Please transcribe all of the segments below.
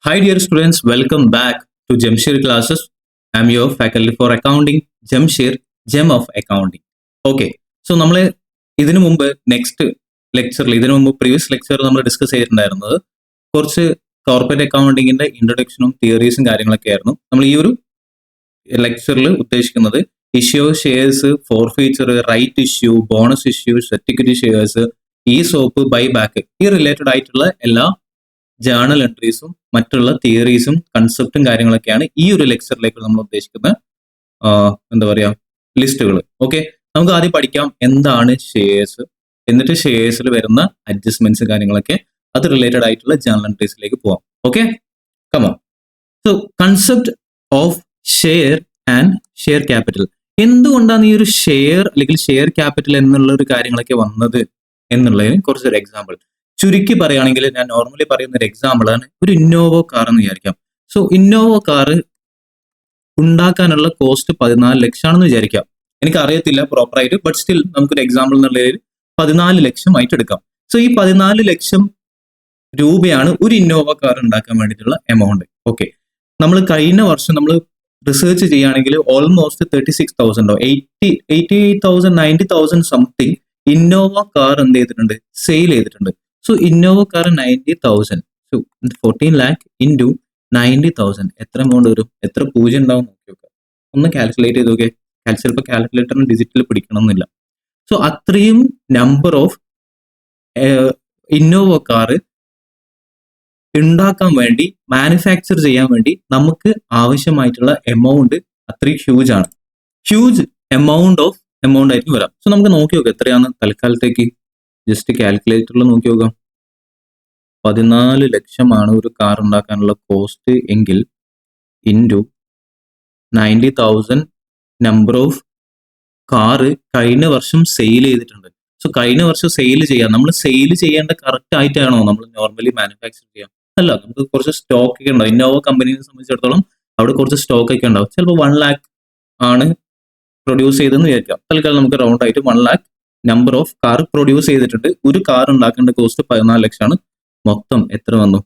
Hi, dear students, welcome back to Jamshir classes. I'm your faculty for accounting, Jamshir, Gem of Accounting. Okay, so നമ്മൾ ഇതിനു മുമ്പ് previous ലെക്ചറിൽ നമ്മൾ discuss ചെയ്തിട്ടുണ്ടായിരുന്നത് കുറച്ച് കോർപ്പറേറ്റ് അക്കൗണ്ടിങ്ങിന്റെ ഇൻട്രൊഡക്ഷനും തിയറീസും കാര്യങ്ങളൊക്കെ ആയിരുന്നു. നമ്മൾ ഈ ഒരു ലെക്ചറിൽ ഉദ്ദേശിക്കുന്നത് issue shares, forfeiture, right issue, bonus issue, certificate shares, ESOP, buy back, ഈ റിലേറ്റഡ് ആയിട്ടുള്ള എല്ലാ ജേർണൽ എൻട്രീസും മറ്റുള്ള തിയറീസും കൺസെപ്റ്റും കാര്യങ്ങളൊക്കെയാണ് ഈ ഒരു ലെക്ചറിലേക്ക് നമ്മൾ ഉദ്ദേശിക്കുന്ന ലിസ്റ്റുകൾ. ഓക്കെ, നമുക്ക് ആദ്യം പഠിക്കാം എന്താണ് ഷെയർസ്, എന്നിട്ട് ഷെയർസിൽ വരുന്ന അഡ്ജസ്റ്റ്മെന്റ്സ് കാര്യങ്ങളൊക്കെ അത് റിലേറ്റഡ് ആയിട്ടുള്ള ജേർണൽ എൻട്രീസിലേക്ക് പോവാം. Okay, come on. So concept of share and share capital. എന്തുകൊണ്ടാണ് ഈ ഒരു ഷെയർ അല്ലെങ്കിൽ ഷെയർ ക്യാപിറ്റൽ എന്നുള്ള ഒരു കാര്യങ്ങളൊക്കെ വന്നത് എന്നുള്ളതിന് കുറച്ചൊരു എക്സാമ്പിൾ ചുരുക്കി പറയുകയാണെങ്കിൽ, ഞാൻ നോർമലി പറയുന്ന ഒരു എക്സാമ്പിൾ ആണ് ഒരു ഇന്നോവോ കാർ എന്ന് വിചാരിക്കാം. സോ ഇന്നോവോ കാർ ഉണ്ടാക്കാനുള്ള കോസ്റ്റ് 14 ലക്ഷമാണെന്ന് വിചാരിക്കാം. എനിക്ക് അറിയത്തില്ല പ്രോപ്പറായിട്ട്, ബട്ട് സ്റ്റിൽ നമുക്കൊരു എക്സാമ്പിൾ എന്നുള്ളതിൽ 14 ലക്ഷമായിട്ട് എടുക്കാം. സോ ഈ 14 ലക്ഷം രൂപയാണ് ഒരു ഇന്നോവ കാർ ഉണ്ടാക്കാൻ വേണ്ടിയിട്ടുള്ള എമൗണ്ട്. ഓക്കെ, നമ്മൾ കഴിഞ്ഞ വർഷം നമ്മൾ റിസർച്ച് ചെയ്യുകയാണെങ്കിൽ ഓൾമോസ്റ്റ് 36,000 88,000 90,000 സംതിങ് ഇന്നോവ കാർ എന്ത് ചെയ്തിട്ടുണ്ട്, സെയിൽ ചെയ്തിട്ടുണ്ട്. So Innova car 90,000, so 14 lakh into 90,000 എത്ര എമൗണ്ട് വരും, എത്ര പൂജ്യം ഉണ്ടാവും നോക്കി നോക്കുക, ഒന്ന് കാൽക്കുലേറ്റ് ചെയ്ത് നോക്കിയാൽ. ചിലപ്പോൾ കാൽക്കുലേറ്ററിന് ഡിജിറ്റൽ പിടിക്കണം എന്നില്ല. സോ അത്രയും നമ്പർ ഓഫ് ഇന്നോവ കാർ ഉണ്ടാക്കാൻ വേണ്ടി, മാനുഫാക്ചർ ചെയ്യാൻ വേണ്ടി നമുക്ക് ആവശ്യമായിട്ടുള്ള എമൗണ്ട് അത്രയും ഹ്യൂജ് ആണ്. ഹ്യൂജ് എമൗണ്ട് ആയിരിക്കും വരാം. സോ നമുക്ക് നോക്കി നോക്കാം എത്രയാണ് തൽക്കാലത്തേക്ക്. ജസ്റ്റ് കാൽക്കുലേറ്ററിൽ നോക്കി നോക്കാം. 14 ലക്ഷമാണ് ഒരു കാർ ഉണ്ടാക്കാനുള്ള കോസ്റ്റ് എങ്കിൽ ഇൻറ്റു 90,000 നമ്പർ ഓഫ് കാറ് കഴിഞ്ഞ വർഷം സെയിൽ ചെയ്തിട്ടുണ്ട്. സോ കഴിഞ്ഞ വർഷം സെയിൽ ചെയ്യാം. നമ്മൾ സെയിൽ ചെയ്യേണ്ട കറക്റ്റ് ആയിട്ടാണോ നമ്മൾ നോർമലി മാനുഫാക്ചർ ചെയ്യാം? അല്ല, നമുക്ക് കുറച്ച് സ്റ്റോക്ക് ഒക്കെ ഉണ്ടാവും. ഇന്നോവ കമ്പനിയെ സംബന്ധിച്ചിടത്തോളം അവിടെ കുറച്ച് സ്റ്റോക്ക് ഒക്കെ ഉണ്ടാവും. ചിലപ്പോൾ 1 lakh ആണ് പ്രൊഡ്യൂസ് ചെയ്തെന്ന് വിചാരിക്കാം. തൽക്കാലം നമുക്ക് റൗണ്ട് ആയിട്ട് 1 lakh number of car produce ചെയ്തിട്ടുണ്ട്. ഒരു കാർ ഉണ്ടാക്കേണ്ട കോസ്റ്റ് 14 ലക്ഷമാണ്. മൊത്തം എത്ര വന്നു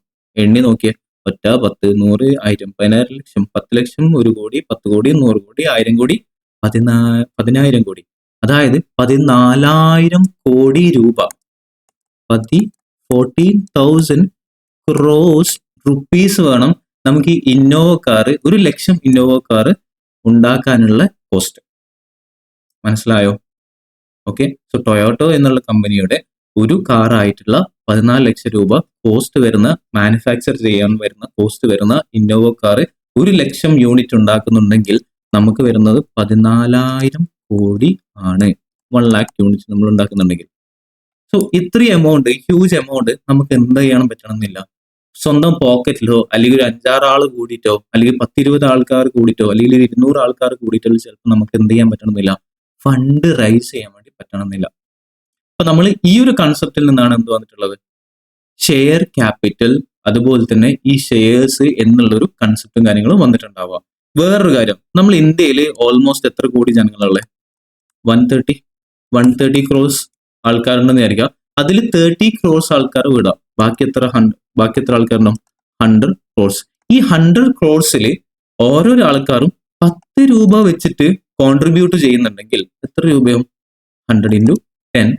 എണ്ണി നോക്കിയേ. 1, 10, 100, 1000, 15 ലക്ഷം, 10 ലക്ഷം, 1 കോടി, 10 കോടി, 100 കോടി, 1000 കോടി, 10,000 കോടി. അതായത് 14,000 കോടി രൂപ, 14,000 crores റുപ്പീസ് വേണം നമുക്ക് ഈ ഇന്നോവ കാർ, 1 ലക്ഷം ഇന്നോവ കാർ ഉണ്ടാക്കാനുള്ള കോസ്റ്റ്. മനസ്സിലായോ? ഓക്കെ, സോ ടൊയോട്ടോ എന്നുള്ള കമ്പനിയുടെ ഒരു കാർ ആയിട്ടുള്ള 14 ലക്ഷം രൂപ കോസ്റ്റ് വരുന്ന, മാനുഫാക്ചർ ചെയ്യാൻ വരുന്ന കോസ്റ്റ് വരുന്ന ഇന്നോവ കാർ 1 ലക്ഷം യൂണിറ്റ് ഉണ്ടാക്കുന്നുണ്ടെങ്കിൽ നമുക്ക് വരുന്നത് 14,000 കോടി ആണ്. 1 lakh യൂണിറ്റ് നമ്മൾ ഉണ്ടാക്കുന്നുണ്ടെങ്കിൽ. സോ ഇത്രയും എമൗണ്ട്, ഹ്യൂജ് എമൗണ്ട് നമുക്ക് എന്ത് ചെയ്യാൻ പറ്റണമെന്നില്ല. സ്വന്തം പോക്കറ്റിലോ അല്ലെങ്കിൽ ഒരു 5-6 ആൾ കൂടിയിട്ടോ അല്ലെങ്കിൽ 10-20 ആൾക്കാർ കൂടിയിട്ടോ അല്ലെങ്കിൽ 200 ആൾക്കാർ കൂടിയിട്ടോ ചിലപ്പോൾ നമുക്ക് എന്ത് ചെയ്യാൻ പറ്റണമെന്നില്ല, ഫണ്ട് റൈസ് ചെയ്യാൻ വേണ്ടി പറ്റണമെന്നില്ല. അപ്പൊ നമ്മൾ ഈ ഒരു കൺസെപ്റ്റിൽ നിന്നാണ് എന്ത് വന്നിട്ടുള്ളത്, ഷെയർ ക്യാപിറ്റൽ, അതുപോലെ തന്നെ ഈ ഷെയർസ് എന്നുള്ളൊരു കൺസെപ്റ്റും കാര്യങ്ങളും വന്നിട്ടുണ്ടാവുക. വേറൊരു കാര്യം, നമ്മൾ ഇന്ത്യയിൽ ഓൾമോസ്റ്റ് എത്ര കോടി ജനങ്ങളുള്ളത്? 130 crores ആൾക്കാരുണ്ടെന്ന് വിചാരിക്കുക. അതിൽ 30 crores ആൾക്കാർ വിടാം. ബാക്കി എത്ര ആൾക്കാരുണ്ടാവും? 100 crores. ഈ 100 crores ഓരോ ആൾക്കാരും 10 രൂപ വെച്ചിട്ട് കോൺട്രിബ്യൂട്ട് ചെയ്യുന്നുണ്ടെങ്കിൽ എത്ര രൂപയും? 100 into 10,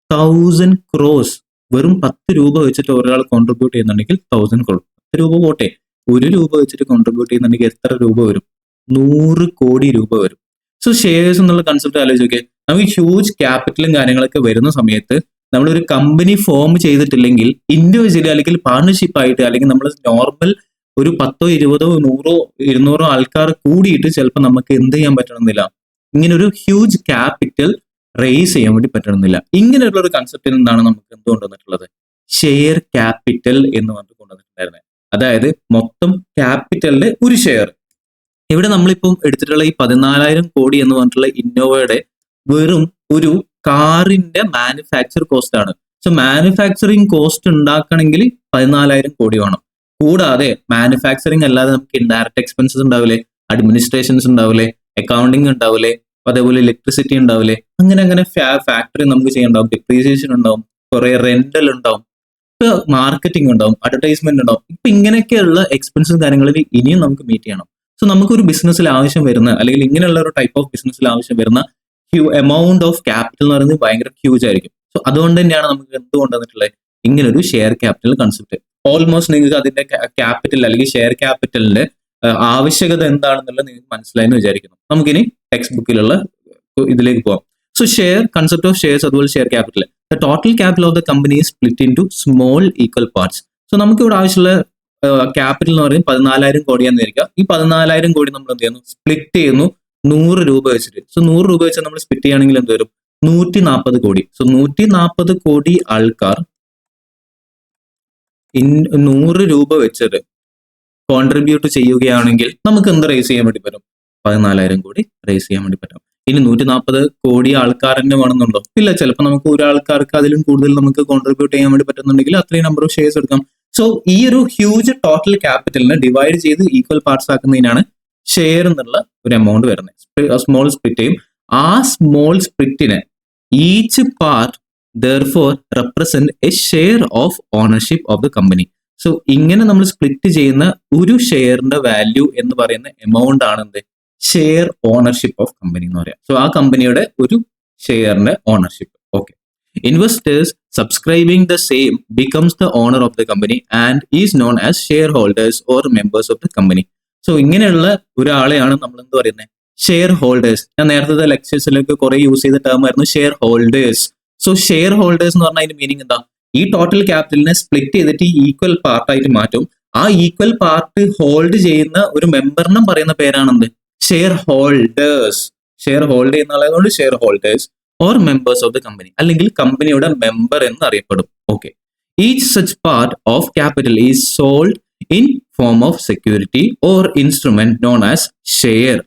1000 crores. വെറും 10 രൂപ വെച്ചിട്ട് ഒരാൾ കോൺട്രിബ്യൂട്ട് ചെയ്യുന്നുണ്ടെങ്കിൽ 1000 crores. 10 രൂപ പോട്ടെ, 1 രൂപ വെച്ചിട്ട് കോൺട്രിബ്യൂട്ട് ചെയ്യുന്നുണ്ടെങ്കിൽ എത്ര രൂപ വരും? 100 കോടി രൂപ വരും. സോ ഷെയർസ് എന്നുള്ള കൺസെപ്റ്റ് ആലോചിച്ച് നോക്കിയാൽ, നമുക്ക് ഹ്യൂജ് ക്യാപിറ്റലും കാര്യങ്ങളൊക്കെ വരുന്ന സമയത്ത് നമ്മളൊരു കമ്പനി ഫോം ചെയ്തിട്ടില്ലെങ്കിൽ ഇൻഡിവിജ്വലി അല്ലെങ്കിൽ പാർട്ണർഷിപ്പ് ആയിട്ട് അല്ലെങ്കിൽ നമ്മൾ നോർമൽ ഒരു 10, 20, 100, 200 ആൾക്കാർ കൂടിയിട്ട് ചിലപ്പോൾ നമുക്ക് എന്ത് ചെയ്യാൻ പറ്റണമെന്നില്ല, ഇങ്ങനെ ഒരു ഹ്യൂജ് ക്യാപിറ്റൽ റേസ് ചെയ്യാൻ വേണ്ടി പറ്റണമെന്നില്ല. ഇങ്ങനെയുള്ള ഒരു കൺസെപ്റ്റിൽ നിന്നാണ് നമുക്ക് എന്ത് കൊണ്ടുവന്നിട്ടുള്ളത്, ഷെയർ ക്യാപിറ്റൽ എന്ന് പറഞ്ഞിട്ട് കൊണ്ടുവന്നിട്ടുണ്ടായിരുന്നത്. അതായത് മൊത്തം ക്യാപിറ്റലിന്റെ ഒരു ഷെയർ. ഇവിടെ നമ്മളിപ്പം എടുത്തിട്ടുള്ള ഈ 14,000 കോടി എന്ന് പറഞ്ഞിട്ടുള്ള ഇന്നോവയുടെ വെറും ഒരു കാറിന്റെ മാനുഫാക്ചർ കോസ്റ്റ് ആണ്. സോ മാനുഫാക്ചറിങ് കോസ്റ്റ് ഉണ്ടാക്കണമെങ്കിൽ 14,000 കോടി വേണം. കൂടാതെ മാനുഫാക്ചറിങ് അല്ലാതെ നമുക്ക് ഇൻഡയറക്റ്റ് എക്സ്പെൻസസ് ഉണ്ടാവില്ലേ, അഡ്മിനിസ്ട്രേഷൻസ് ഉണ്ടാവില്ലേ, അക്കൗണ്ടിങ് ഉണ്ടാവില്ലേ, അതേപോലെ ഇലക്ട്രിസിറ്റി ഉണ്ടാവില്ലേ, അങ്ങനെ ഫാക്ടറി നമുക്ക് ചെയ്യണ്ടാവും, ഡിപ്രീസിയേഷൻ ഉണ്ടാവും, കുറെ റെന്റൽ ഉണ്ടാവും. ഇപ്പൊ മാർക്കറ്റിംഗ് ഉണ്ടാവും, അഡ്വർടൈസ്മെന്റ് ഉണ്ടാവും. ഇപ്പൊ ഇങ്ങനെയൊക്കെയുള്ള എക്സ്പെൻസും കാര്യങ്ങളിൽ ഇനിയും നമുക്ക് മീറ്റ് ചെയ്യണം. സോ നമുക്കൊരു ബിസിനസ്സിൽ ആവശ്യം വരുന്ന, അല്ലെങ്കിൽ ഇങ്ങനെയുള്ള ഒരു ടൈപ്പ് ഓഫ് ബിസിനസ്സിൽ ആവശ്യം വരുന്ന എമൗണ്ട് ഓഫ് ക്യാപിറ്റൽ എന്ന് പറയുന്നത് ഭയങ്കര ഹ്യൂജ് ആയിരിക്കും. സോ അതുകൊണ്ട് തന്നെയാണ് നമുക്ക് എന്തുകൊണ്ട് വന്നിട്ടുള്ളത് ഇങ്ങനൊരു ഷെയർ ക്യാപിറ്റൽ കൺസെപ്റ്റ്. ഓൾമോസ്റ്റ് നിങ്ങൾക്ക് അതിന്റെ ക്യാപിറ്റൽ അല്ലെങ്കിൽ ഷെയർ ക്യാപിറ്റലിന്റെ ആവശ്യകത എന്താണെന്നുള്ളത് നിങ്ങൾക്ക് മനസ്സിലായെന്ന് വിചാരിക്കുന്നു. നമുക്കിനി ടെക്സ്റ്റ് ബുക്കിലുള്ള ഇതിലേക്ക് പോകാം. So share concept of shares, അതുപോലെ share capital. The total capital of the company is split into small equal parts. So നമുക്ക് ഇവിടെ ആവശ്യമുള്ള ക്യാപിറ്റൽ എന്ന് പറയുന്നത് 14,000 കോടിയാന്ന് വിചാരിക്കുക. ഈ 14,000 കോടി നമ്മൾ എന്ത് ചെയ്യുന്നു, സ്പ്ലിറ്റ് ചെയ്യുന്നു 100 രൂപ വെച്ചിട്ട്. സോ 100 രൂപ വെച്ച് നമ്മൾ സ്പ്ലിറ്റ് ചെയ്യുകയാണെങ്കിൽ എന്ത് വരും, 140 കോടി. സോ 140 കോടി ആൾക്കാർ 100 രൂപ വെച്ചിട്ട് കോൺട്രിബ്യൂട്ട് ചെയ്യുകയാണെങ്കിൽ നമുക്ക് എന്ത് റേസ് ചെയ്യാൻ വേണ്ടി പറ്റും, 14,000 കോടി റേസ് ചെയ്യാൻ വേണ്ടി പറ്റും. ഇനി 140 കോടി ആൾക്കാർ തന്നെ വേണമെന്നുണ്ടോ, ഇല്ല. ചിലപ്പോൾ നമുക്ക് ഒരാൾക്കാർക്ക് അതിലും കൂടുതൽ നമുക്ക് കോൺട്രിബ്യൂട്ട് ചെയ്യാൻ വേണ്ടി പറ്റുന്നുണ്ടെങ്കിൽ അത്രയും നമ്പർ ഓഫ് ഷെയർസ് എടുക്കാം. സോ ഈ ഒരു ഹ്യൂജ് ടോട്ടൽ ക്യാപിറ്റലിനെ ഡിവൈഡ് ചെയ്ത് ഈക്വൽ പാർട്സ് ആക്കുന്നതിനാണ് ഷെയർ എന്നുള്ള ഒരു എമൗണ്ട് വരുന്നത്. സ്മോൾ സ്പ്ലിറ്റ് ചെയ്യും. ആ സ്മോൾ സ്പ്ലിറ്റിനെ each part therefore represent a share of ownership of the company. So ഇങ്ങനെ നമ്മൾ സ്പ്ലിറ്റ് ചെയ്യുന്ന ഒരു ഷെയറിന്റെ വാല്യൂ എന്ന് പറയുന്ന എമൗണ്ട് ആണ് എന്ത്, ഷെയർ ഓണർഷിപ്പ് ഓഫ് കമ്പനി എന്ന് പറയാം. സോ ആ കമ്പനിയുടെ ഒരു ഷെയറിന്റെ ownership. Okay, investors subscribing the same becomes the owner of the company and is known as share holders or members of the company. So ഇങ്ങനെയുള്ള ഒരാളെയാണ് നമ്മൾ എന്ത് പറയുന്നത്, ഷെയർ ഹോൾഡേഴ്സ്. ഞാൻ നേരത്തെ ലെക്ചേഴ്സിലേക്ക് കുറെ യൂസ് ചെയ്ത ടേം ആയിരുന്നു share holders. So share holders എന്ന് പറഞ്ഞാൽ അതിന്റെ മീനിങ് എന്താ, ഈ ടോട്ടൽ ക്യാപിറ്റലിനെ സ്പ്ലിറ്റ് ചെയ്തിട്ട് ഈക്വൽ പാർട്ടായിട്ട് മാറ്റും. ആ ഈക്വൽ പാർട്ട് ഹോൾഡ് ചെയ്യുന്ന ഒരു മെമ്പറിനും പറയുന്ന പേരാണെന്ത്, ഷെയർ ഹോൾഡേഴ്സ്. ഷെയർ ഹോൾഡ് ചെയ്യുന്ന ആളായതുകൊണ്ട് share holders or members of the company, അല്ലെങ്കിൽ കമ്പനിയുടെ മെമ്പർ എന്ന് അറിയപ്പെടും. Okay, each such part of capital is sold in form of security or instrument known as share.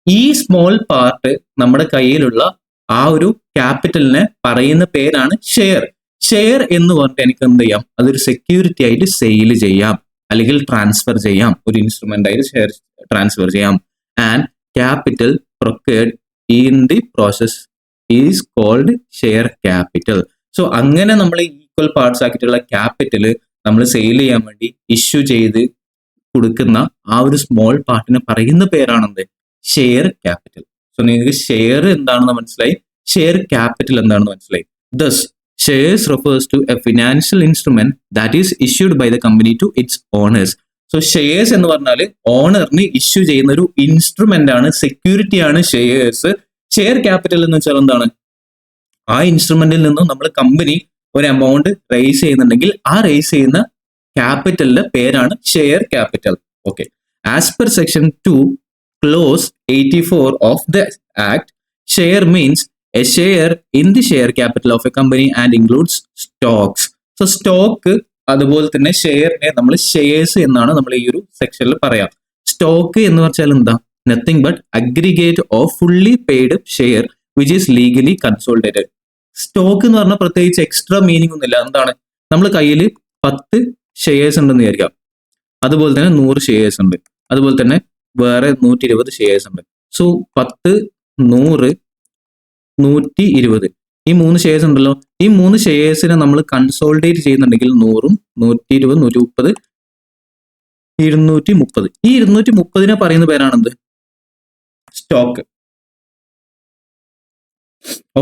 ഈ സ്മോൾ പാർട്ട് നമ്മുടെ കയ്യിലുള്ള ആ ഒരു ക്യാപിറ്റലിനെ പറയുന്ന പേരാണ് ഷെയർ. ഷെയർ എന്ന് പറഞ്ഞിട്ട് എനിക്ക് എന്ത് ചെയ്യാം, അതൊരു സെക്യൂരിറ്റി ആയിട്ട് സെയിൽ ചെയ്യാം, അല്ലെങ്കിൽ ട്രാൻസ്ഫർ ചെയ്യാം, ഒരു ഇൻസ്ട്രുമെന്റ് ആയിട്ട് ഷെയർ ട്രാൻസ്ഫർ ചെയ്യാം. And capital procured in the process is called share capital. So അങ്ങനെ നമ്മൾ ഈക്വൽ പാർട്സ് ആക്കിയിട്ടുള്ള ക്യാപിറ്റൽ നമ്മൾ സെയിൽ ചെയ്യാൻ വേണ്ടി ഇഷ്യൂ ചെയ്ത് കൊടുക്കുന്ന ആ ഒരു സ്മോൾ പാർട്ടിനെ പറയുന്ന പേരാണെന്ത്, ഷെയർ ക്യാപിറ്റൽ. സോ നിങ്ങൾക്ക് ഷെയർ എന്താണെന്ന് മനസ്സിലായി, ഷെയർ ക്യാപിറ്റൽ എന്താണെന്ന് മനസ്സിലായി. Thus shares refers to a financial instrument that is issued by the company to its owners. So shares എന്ന് പറഞ്ഞാൽ ഓണറിന് ഇഷ്യൂ ചെയ്യുന്ന ഒരു ഇൻസ്ട്രുമെന്റ് ആണ്, സെക്യൂരിറ്റി ആണ് ഷെയർസ്. ഷെയർ ക്യാപിറ്റൽ എന്ന് വെച്ചാൽ എന്താണ്, ആ ഇൻസ്ട്രുമെന്റിൽ നിന്നും നമ്മൾ കമ്പനി ഒരു എമൗണ്ട് റേസ് ചെയ്യുന്നുണ്ടെങ്കിൽ ആ റേസ് ചെയ്യുന്ന ക്യാപിറ്റലിന്റെ പേരാണ് share capital. Okay, as per section 2 clause 84 of the act, share means a share in the share capital of a company and includes stocks. So stock അതുപോലെ തന്നെ ഷെയറിനെ നമ്മൾ ഷെയർസ് എന്നാണ് നമ്മൾ ഈ ഒരു സെക്ഷനിൽ പറയാം. സ്റ്റോക്ക് എന്ന് വെച്ചാൽ എന്താ, nothing but aggregate of fully paid share which is legally കൺസോൾട്ടേറ്റഡ്. Stock എന്ന് പറഞ്ഞാൽ പ്രത്യേകിച്ച് എക്സ്ട്രാ മീനിങ് ഒന്നുമില്ല. എന്താണ്, നമ്മൾ കയ്യിൽ 10 ഷെയർസ് ഉണ്ടെന്ന് വിചാരിക്കാം, അതുപോലെ തന്നെ 100 ഷെയർസ് ഉണ്ട്, അതുപോലെ തന്നെ വേറെ 120 ഷെയർസ് ഉണ്ട്. സോ 10, 100, 120 ഈ 3 ഷെയർസ് ഉണ്ടല്ലോ. ഈ 3 ഷെയർസിനെ നമ്മൾ കൺസോൾട്ടേറ്റ് ചെയ്യുന്നുണ്ടെങ്കിൽ 100ഉം 120, 130, 230. ഈ 230 പറയുന്ന പേരാണെന്ത്, സ്റ്റോക്ക്.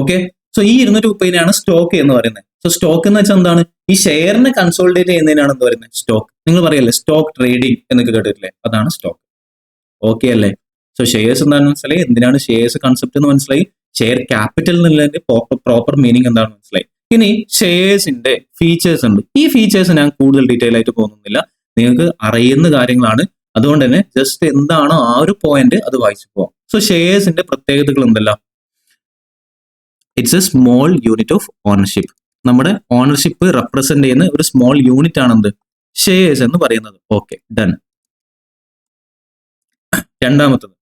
ഓക്കെ, സോ ഈ 230 സ്റ്റോക്ക് എന്ന് പറയുന്നത്. സോ സ്റ്റോക്ക് എന്ന് വെച്ചാൽ എന്താണ്, ഈ ഷെയറിനെ കൺസോൾട്ടേറ്റ് ചെയ്യുന്നതിനാണ് എന്ത് പറയുന്നത്, സ്റ്റോക്ക്. നിങ്ങൾ പറയല്ലേ സ്റ്റോക്ക് ട്രേഡിംഗ് എന്നൊക്കെ കേട്ടിട്ടില്ലേ, അതാണ് സ്റ്റോക്ക്. ഓക്കെ അല്ലേ? സോ ഷെയർസ് എന്താണെന്ന് മനസ്സിലായി, എന്തിനാണ് ഷെയർസ് കൺസെപ്റ്റ് എന്ന് മനസ്സിലായി, ഷെയർ ക്യാപിറ്റൽ എന്നുള്ളതിന്റെ പ്രോപ്പർ മീനിങ് എന്താണെന്ന് മനസ്സിലായി. ഇനി ഷെയർസിന്റെ ഫീച്ചേഴ്സ് ഉണ്ട്. ഈ ഫീച്ചേഴ്സ് ഞാൻ കൂടുതൽ ഡീറ്റെയിൽ ആയിട്ട് പോകുന്നില്ല, നിങ്ങൾക്ക് അറിയുന്ന കാര്യങ്ങളാണ്. അതുകൊണ്ട് തന്നെ ജസ്റ്റ് എന്താണോ ആ ഒരു പോയിന്റ് അത് വായിച്ചു പോവാം. സോ ഷെയർസിന്റെ പ്രത്യേകതകൾ എന്തെല്ലാം, it's A small unit of ownership. നമ്മുടെ ഓണർഷിപ്പ് റെപ്രസെന്റ് ചെയ്യുന്ന ഒരു സ്മോൾ യൂണിറ്റ് ആണെന്ത്, ഷെയർസ് എന്ന് പറയുന്നത്. Okay, done. രണ്ടാമത്തത്,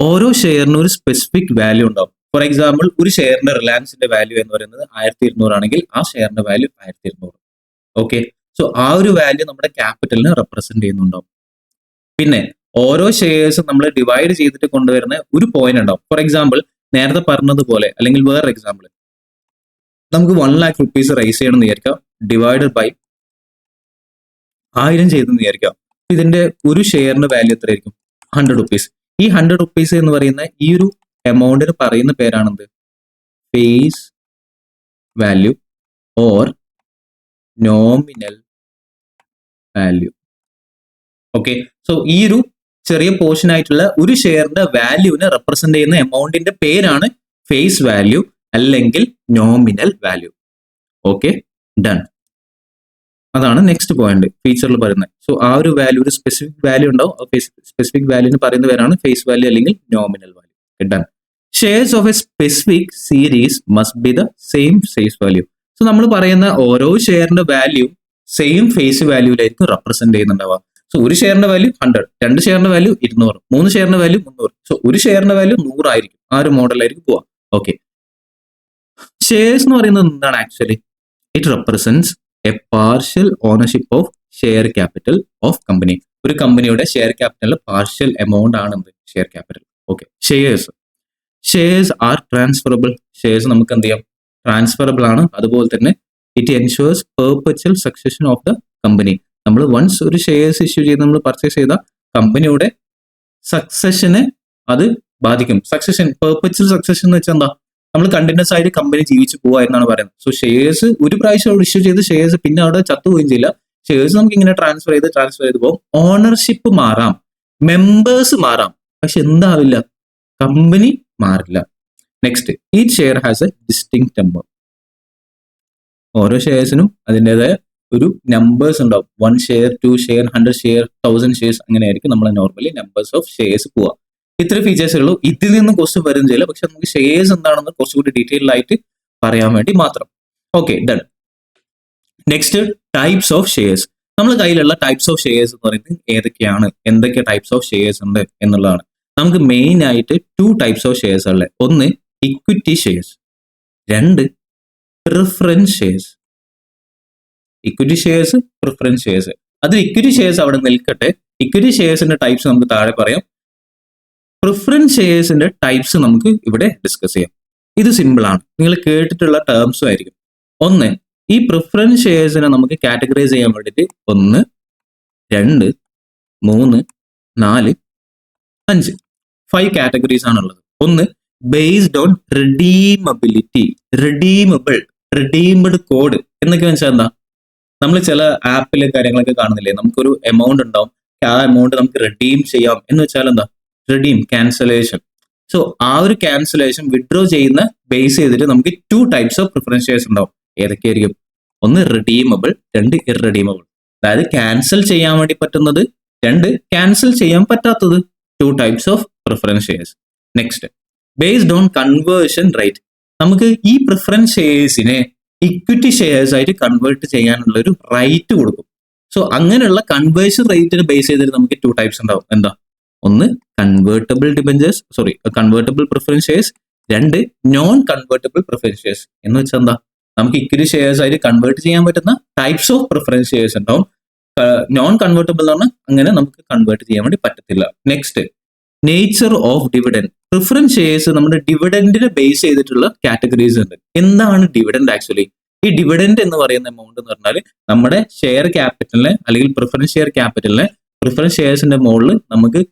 ഓരോ ഷെയറിനും ഒരു സ്പെസിഫിക് വാല്യൂ ഉണ്ടാവും. ഫോർ എക്സാമ്പിൾ, ഒരു ഷെയറിന്റെ റിലയൻസിന്റെ വാല്യൂ എന്ന് പറയുന്നത് 1200 ആണെങ്കിൽ ആ ഷെയറിന്റെ വാല്യൂ 1200. ഓക്കെ, സോ ആ ഒരു വാല്യൂ നമ്മുടെ ക്യാപിറ്റലിനെ റെപ്രസെന്റ് ചെയ്യുന്നുണ്ടാവും. പിന്നെ ഓരോ ഷെയർസും നമ്മൾ ഡിവൈഡ് ചെയ്തിട്ട് കൊണ്ടുവരുന്ന ഒരു പോയിന്റ് ഉണ്ടാവും. ഫോർ എക്സാമ്പിൾ, നേരത്തെ പറഞ്ഞതുപോലെ, അല്ലെങ്കിൽ വേറൊരു എക്സാമ്പിൾ, നമുക്ക് 1 lakh rupees റൈസ് ചെയ്യണം എന്ന് വിചാരിക്കാം, ഡിവൈഡഡ് ബൈ 1000 ചെയ്തെന്ന് വിചാരിക്കാം. ഇതിന്റെ ഒരു ഷെയറിന്റെ വാല്യൂ എത്രയായിരിക്കും? 100 rupees. ഈ 100 rupees എന്ന് പറയുന്ന ഈ ഒരു എമൗണ്ടിന് പറയുന്ന പേരാണെന്ത്? Face value or nominal value. Okay, so ഈ ഒരു ചെറിയ പോർഷൻ ആയിട്ടുള്ള ഒരു ഷെയറിന്റെ വാല്യൂവിനെ റെപ്രസെന്റ് ചെയ്യുന്ന എമൗണ്ടിന്റെ പേരാണ് ഫേസ് വാല്യൂ അല്ലെങ്കിൽ നോമിനൽ വാല്യൂ. Okay, done. അതാണ് നെക്സ്റ്റ് പോയിന്റ് ഫീച്ചറിൽ പറയുന്നത്. സോ ആ ഒരു വാല്യൂ, ഒരു സ്പെസിഫിക് വാല്യൂ ഉണ്ടാവും, സ്പെസിഫിക് വാല്യൂന്ന് പറയുന്ന പേരാണ് ഫേസ് വാല്യൂ അല്ലെങ്കിൽ nominal value. Done. Shares of a specific series must be the same face value. So നമ്മൾ പറയുന്ന ഓരോ ഷെയറിന്റെ വാല്യൂ സെയിം ഫേസ് വാല്യൂലായിരിക്കും റെപ്രസെന്റ് ചെയ്യുന്നുണ്ടാവുക. സോ ഒരു ഷെയറിന്റെ വാല്യൂ 100, 2 ഷെയറിന്റെ വാല്യൂ 200, 3 ഷെയറിന്റെ വാല്യൂ 300. സോ ഒരു ഷെയറിന്റെ വാല്യൂ 100 ആയിരിക്കും. ആ ഒരു മോഡലായിരിക്കും പോവാം. ഓക്കെ, ഷെയർസ് എന്ന് പറയുന്നത് എന്താണ് actually? It represents a partial ownership of share capital of company. ഒരു കമ്പനിയുടെ ഷെയർ ക്യാപിറ്റലിലെ പാർഷ്യൽ എമൗണ്ട് ആണ് എന്ത്? Share capital. Okay, shares are transferable. Shares നമുക്ക് എന്ത് ചെയ്യാം? ട്രാൻസ്ഫറബിൾ ആണ്. അതുപോലെ തന്നെ it ensures perpetual succession of the company. നമ്മൾ വൺസ് ഒരു ഷെയർസ് ഇഷ്യൂ ചെയ്ത് നമ്മൾ പർച്ചേസ് ചെയ്ത കമ്പനിയുടെ സക്സഷനെ അത് ബാധിക്കും. സക്സഷൻ, പെർപച്വൽ സക്സഷൻ എന്ന് വെച്ചാൽ എന്താ? നമ്മൾ കണ്ടിന്യൂസ് ആയിട്ട് കമ്പനി ജീവിച്ചു പോവുക എന്നാണ് പറയുന്നത്. സോ ഷെയർസ് ഒരു പ്രാവശ്യം ഇഷ്യൂ ചെയ്ത് ഷെയർസ് പിന്നെ അവിടെ ചത്തുപോവുകയും ചെയ്യില്ല. ഷെയർസ് നമുക്ക് ഇങ്ങനെ ട്രാൻസ്ഫർ ചെയ്ത് പോകും. ഓണർഷിപ്പ് മാറാം, മെമ്പേഴ്സ് മാറാം, പക്ഷെ എന്താവില്ല? കമ്പനി മാറില്ല. Next, each share has A distinct number. ഓരോ ഷെയർസിനും അതിൻ്റെതായ ഒരു നമ്പേഴ്സ് ഉണ്ടാവും. 1 ഷെയർ, 2 ഷെയർ, 100 ഷെയർ, 1000 ഷെയർസ്, അങ്ങനെയായിരിക്കും നമ്മൾ നോർമലി നമ്പേഴ്സ് ഓഫ് ഷെയർസ് പോവുക. ഇത്ര ഫീച്ചേഴ്സേ ഉള്ളൂ. ഇതിൽ നിന്ന് ക്വസ്റ്റ്യൻ വരും ചെയ്യില്ല, പക്ഷെ നമുക്ക് ഷെയർസ് എന്താണെന്ന് കുറച്ചുകൂടി ഡീറ്റെയിൽ ആയിട്ട് പറയാൻ വേണ്ടി മാത്രം. Okay, done. Next, types of shares. നമ്മുടെ കയ്യിലുള്ള ടൈപ്സ് ഓഫ് ഷെയർസ് എന്ന് പറയുന്നത് ഏതൊക്കെയാണ്, എന്തൊക്കെ ടൈപ്സ് ഓഫ് ഷെയർസ് ഉണ്ട് എന്നുള്ളതാണ്. നമുക്ക് മെയിൻ ആയിട്ട് 2 ടൈപ്സ് ഓഫ് ഷെയർസ് ഉള്ളത്. ഒന്ന് equity shares, 2 preference shares. Equity shares, preference shares. അതിൽ ഇക്വിറ്റി ഷെയർസ് അവിടെ നിൽക്കട്ടെ. ഇക്വിറ്റി ഷെയർസിന്റെ ടൈപ്സ് നമുക്ക് താഴെ പറയാം. പ്രിഫറൻസ് ഷെയർസിന്റെ ടൈപ്സ് നമുക്ക് ഇവിടെ ഡിസ്കസ് ചെയ്യാം. ഇത് സിമ്പിൾ ആണ്, നിങ്ങൾ കേട്ടിട്ടുള്ള ടേംസും ആയിരിക്കും. ഒന്ന്, ഈ പ്രിഫറൻസ് ഷെയർസിനെ നമുക്ക് കാറ്റഗറൈസ് ചെയ്യാൻ വേണ്ടിയിട്ട് 1, 2, 3, 4, 5 5 കാറ്റഗറീസ് ആണുള്ളത്. ഒന്ന്, ബേസ്ഡ് ഓൺ റിഡീമബിലിറ്റി. റിഡീംഡ് കോഡ് എന്നൊക്കെ വെച്ചാൽ എന്താ? നമ്മൾ ചില ആപ്പിലെ കാര്യങ്ങളൊക്കെ കാണുന്നില്ലേ, നമുക്കൊരു എമൗണ്ട് ഉണ്ടാവും, ആ എമൗണ്ട് നമുക്ക് റിഡീം ചെയ്യാം എന്ന് വെച്ചാൽ എന്താ? Redeem, cancellation. സോ ആ ഒരു ക്യാൻസലേഷൻ വിഡ്രോ ചെയ്യുന്ന ബേസ് ചെയ്തിട്ട് നമുക്ക് 2 ടൈപ്സ് ഓഫ് പ്രിഫറൻസ് ഷെയർസ് ഉണ്ടാവും. ഏതൊക്കെയായിരിക്കും? ഒന്ന് റിഡീമബിൾ, 2 ഇറഡീമബിൾ. അതായത് ക്യാൻസൽ ചെയ്യാൻ വേണ്ടി പറ്റുന്നത്, 2 ക്യാൻസൽ ചെയ്യാൻ പറ്റാത്തത്. 2 types of preference shares. Next, based on conversion rate. നമുക്ക് ഈ പ്രിഫറൻസ് ഷെയർസിനെ ഇക്വിറ്റി ഷെയർസ് ആയിട്ട് കൺവേർട്ട് ചെയ്യാനുള്ള ഒരു റൈറ്റ് കൊടുക്കും. സോ അങ്ങനെയുള്ള കൺവേർഷൻ റേറ്റിന് ബേസ് ചെയ്തിട്ട് നമുക്ക് 2 ടൈപ്സ് ഉണ്ടാവും. എന്താ? ഒന്ന് convertible debentures, convertible preference shares. 2 non convertible preference shares. എന്ന് വെച്ചാൽ എന്താ? നമുക്ക് ഇക്വിറ്റി ഷെയർസ് ആയിട്ട് കൺവേർട്ട് ചെയ്യാൻ പറ്റുന്ന ടൈപ്സ് ഓഫ് പ്രിഫറൻസ് ഷെയർസ് ഉണ്ടാവും. നോൺ കൺവേർട്ടബിൾ എന്ന് പറഞ്ഞാൽ അങ്ങനെ നമുക്ക് കൺവേർട്ട് ചെയ്യാൻ വേണ്ടി പറ്റത്തില്ല. Next, nature of dividend. Preference shares നമ്മുടെ ഡിവിഡൻഡിനെ ബേസ് ചെയ്തിട്ടുള്ള കാറ്റഗറീസ് ഉണ്ട്. എന്താണ് ഡിവിഡൻഡ് ആക്ച്വലി? ഈ ഡിവിഡൻഡ് എന്ന് പറയുന്ന എമൗണ്ട് എന്ന് പറഞ്ഞാൽ നമ്മുടെ ഷെയർ ക്യാപിറ്റലിനെ അല്ലെങ്കിൽ പ്രിഫറൻസ് ഷെയർ ക്യാപിറ്റലിനെ പ്രിഫറൻസ് ഷെയർസിന്റെ മുകളിൽ നമുക്ക്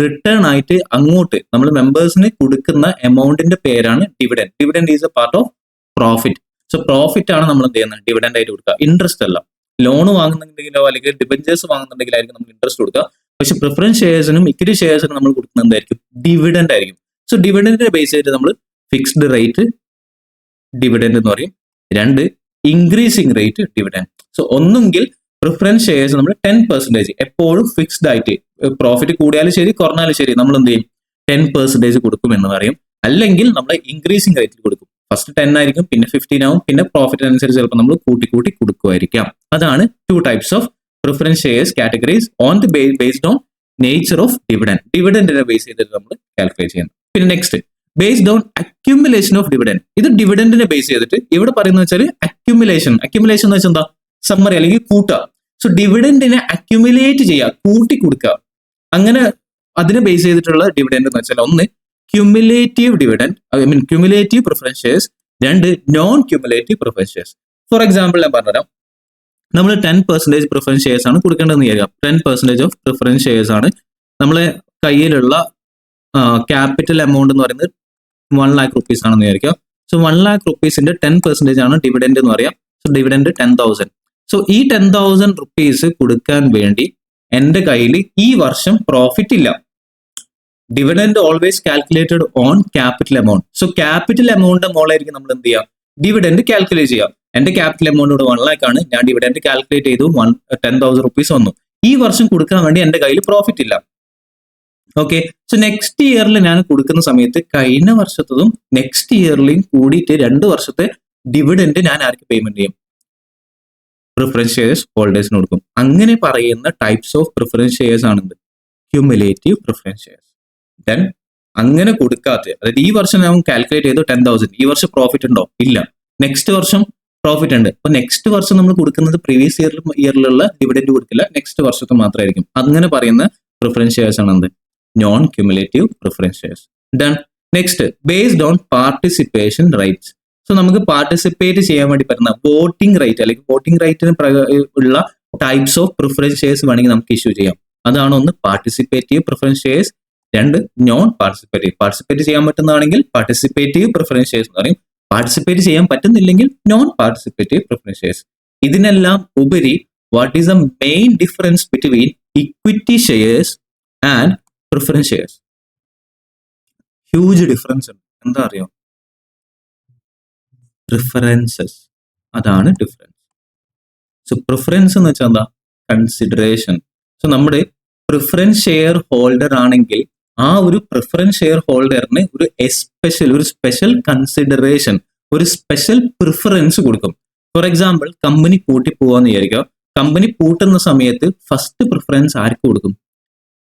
റിട്ടേൺ ആയിട്ട് അങ്ങോട്ട് നമ്മൾ മെമ്പേഴ്സിന് കൊടുക്കുന്ന എമൗണ്ടിന്റെ പേരാണ് dividend. Dividend is A part of profit. So profit ആണ് നമ്മൾ എന്ത് ചെയ്യുന്നത്? ഡിവിഡൻഡ് ആയിട്ട് കൊടുക്കുക. ഇൻട്രസ്റ്റ് അല്ല. ലോൺ വാങ്ങുന്നുണ്ടെങ്കിലോ അല്ലെങ്കിൽ ഡിബഞ്ചേഴ്സ് വാങ്ങുന്നുണ്ടെങ്കിലായിരിക്കും നമുക്ക് ഇൻട്രസ്റ്റ് കൊടുക്കുക. പക്ഷെ പ്രിഫറൻസ് ഷെയർസിനും ഇക്വിറ്റി ഷെയർസിനും നമ്മൾ കൊടുക്കുന്നത് എന്തായിരിക്കും? ഡിവിഡൻഡ് ആയിരിക്കും. സോ ഡിവിഡൻഡിന്റെ ബേസ് ചെയ്തിട്ട് നമ്മൾ ഫിക്സ്ഡ് റേറ്റ് ഡിവിഡൻഡ് എന്ന് പറയും. 2 ഇൻക്രീസിങ് റേറ്റ് ഡിവിഡൻഡ്. സോ ഒന്നുകിൽ പ്രിഫറൻസ് ഷെയർസ് നമ്മൾ 10% എപ്പോഴും ഫിക്സ്ഡ് ആയിട്ട്, പ്രോഫിറ്റ് കൂടിയാലും ശരി കുറഞ്ഞാലും ശരി, നമ്മൾ എന്ത് ചെയ്യും? 10% കൊടുക്കും എന്ന് പറയും. അല്ലെങ്കിൽ നമ്മൾ ഇൻക്രീസിങ് റേറ്റിൽ കൊടുക്കും. ഫസ്റ്റ് 10 ആയിരിക്കും, പിന്നെ 15 ആവും, പിന്നെ പ്രോഫിറ്റിനനുസരിച്ച് ചിലപ്പോൾ നമ്മൾ കൂട്ടി കൊടുക്കുമായിരിക്കാം. അതാണ് 2 types of preference shares categories on the based on nature of dividend. ഡിവിഡൻഡിനെ ബേസ് ചെയ്തിട്ട് നമ്മൾ കാൽക്കുലേറ്റ് ചെയ്യുന്നത്. പിന്നെ next, based on accumulation of dividend. ഇത് ഡിവിഡൻഡിനെ ബേസ് ചെയ്തിട്ട് ഇവിടെ പറയുന്നത് വെച്ചാൽ അക്യുമുലേഷൻ എന്ന് വെച്ചാൽ എന്താ? സമ്മറി അല്ലെങ്കിൽ കൂട്ടുക. സോ ഡിവിഡൻഡിനെ അക്യുമുലേറ്റ് ചെയ്യുക, കൂട്ടി കൊടുക്കുക. അങ്ങനെ അതിനെ ബേസ് ചെയ്തിട്ടുള്ള ഡിവിഡൻഡ് എന്ന് വെച്ചാൽ ഒന്ന് cumulative dividend, cumulative preference shares. രണ്ട് non cumulative preference shares. For example ഞാൻ പറഞ്ഞുതരാം. നമ്മൾ 10% പ്രിഫറൻസ് ഷെയർസ് ആണ് കൊടുക്കേണ്ടതെന്ന് വിചാരിക്കാം. 10% ഓഫ് പ്രിഫറൻസ് ഷെയർസ് ആണ് നമ്മളെ കയ്യിലുള്ള ക്യാപിറ്റൽ എമൗണ്ട് എന്ന് പറയുന്നത് 1 lakh rupees ആണെന്ന് വിചാരിക്കാം. സോ 1 lakh rupeesന്റെ 10% ആണ് ഡിവിഡൻഡ് എന്ന് പറയാം. So dividend 10,000. സോ ഈ 10,000 rupees കൊടുക്കാൻ വേണ്ടി എന്റെ കയ്യിൽ ഈ വർഷം പ്രോഫിറ്റ് ഇല്ല. Dividend always calculated on capital amount. So capital amount മോളായിരിക്കും നമ്മൾ എന്ത് ചെയ്യുക, ഡിവിഡൻഡ് കാൽക്കുലേറ്റ് ചെയ്യുക. എന്റെ ക്യാപിറ്റൽ എമൗണ്ട് ഇവിടെ 1 lakh ആണ്, ഞാൻ ഡിവിഡൻഡ് കാൽക്കുലേറ്റ് ചെയ്തു, 10,000 rupees വന്നു. ഈ വർഷം കൊടുക്കാൻ വേണ്ടി എന്റെ കയ്യിൽ പ്രോഫിറ്റ് ഇല്ല. ഓക്കെ, സോ നെക്സ്റ്റ് ഇയറിൽ ഞാൻ കൊടുക്കുന്ന സമയത്ത് കഴിഞ്ഞ വർഷത്തതും നെക്സ്റ്റ് ഇയറിലും കൂടിയിട്ട് 2 വർഷത്തെ ഡിവിഡൻഡ് ഞാൻ ആർക്ക് പേയ്മെന്റ് ചെയ്യും? പ്രിഫറൻസ് ഷെയർസ് ഹോൾഡേഴ്സിന് കൊടുക്കും. അങ്ങനെ പറയുന്ന ടൈപ്സ് ഓഫ് പ്രിഫറൻസ് ഷെയർസ് ആണെന്ത്? Cumulative preference shares. ദെൻ അങ്ങനെ കൊടുക്കാത്ത, അതായത് ഈ വർഷം ഞാൻ കാൽക്കുലേറ്റ് ചെയ്തു 10,000, ഈ വർഷം പ്രോഫിറ്റ് ഉണ്ടോ? ഇല്ല. നെക്സ്റ്റ് വർഷം പ്രോഫിറ്റ് ഉണ്ട്. അപ്പൊ നെക്സ്റ്റ് വർഷം നമ്മൾ കൊടുക്കുന്നത് പ്രീവിയസ് ഇയറിലുള്ള ഡിവിഡൻഡ് കൊടുക്കില്ല, നെക്സ്റ്റ് വർഷത്തെ മാത്രമായിരിക്കും. അങ്ങനെ പറയുന്ന പ്രിഫറൻസ് ഷെയർസ് ആണ് എന്ത്? Non cumulative preference shares. Then next, based on participation rights. So നമുക്ക് പാർട്ടിസിപ്പേറ്റ് ചെയ്യാൻ വേണ്ടി പറ്റുന്ന വോട്ടിംഗ് റൈറ്റ് അല്ലെങ്കിൽ വോട്ടിംഗ് റൈറ്റിന് ഉള്ള ടൈപ്സ് ഓഫ് പ്രിഫറൻസ് ഷെയർസ് വേണമെങ്കിൽ നമുക്ക് ഇഷ്യൂ ചെയ്യാം. അതാണ് ഒന്ന് പാർട്ടിസിപ്പേറ്റീവ് പ്രിഫറൻസ് ഷെയർസ്, രണ്ട് നോൺ പാർട്ടിസിപ്പേറ്റീവ്. പാർട്ടിസിപ്പേറ്റ് ചെയ്യാൻ പറ്റുന്നതാണെങ്കിൽ പാർട്ടിസിപ്പേറ്റീവ് പ്രിഫറൻസ് ഷെയർസ് എന്ന് പറയും, പാർട്ടിസിപ്പേറ്റ് ചെയ്യാൻ പറ്റുന്നില്ലെങ്കിൽ നോൺ പാർട്ടിസിപ്പേറ്റീവ് പ്രിഫറൻസ് ഷെയർസ്. ഇതിനെല്ലാം ഉപരി what is the main difference between equity shares and preference shares? Huge difference ഉണ്ട്. എന്താ അറിയോ? പ്രിഫറൻസസ്, അതാണ് ഡിഫറൻസ്. സോ പ്രിഫറൻസ് എന്ന് വെച്ചാൽ എന്താ? കൺസിഡറേഷൻ. സോ നമ്മുടെ പ്രിഫറൻസ് ഷെയർ ഹോൾഡർ ആണെങ്കിൽ ആ ഒരു പ്രിഫറൻസ് ഷെയർ ഹോൾഡറിന് ഒരു സ്പെഷ്യൽ കൺസിഡറേഷൻ, ഒരു സ്പെഷ്യൽ പ്രിഫറൻസ് കൊടുക്കും. ഫോർ എക്സാമ്പിൾ, കമ്പനി പൂട്ടി പോവാന്ന് വിചാരിക്കുക. കമ്പനി പൂട്ടുന്ന സമയത്ത് ഫസ്റ്റ് പ്രിഫറൻസ് ആർക്ക് കൊടുക്കും?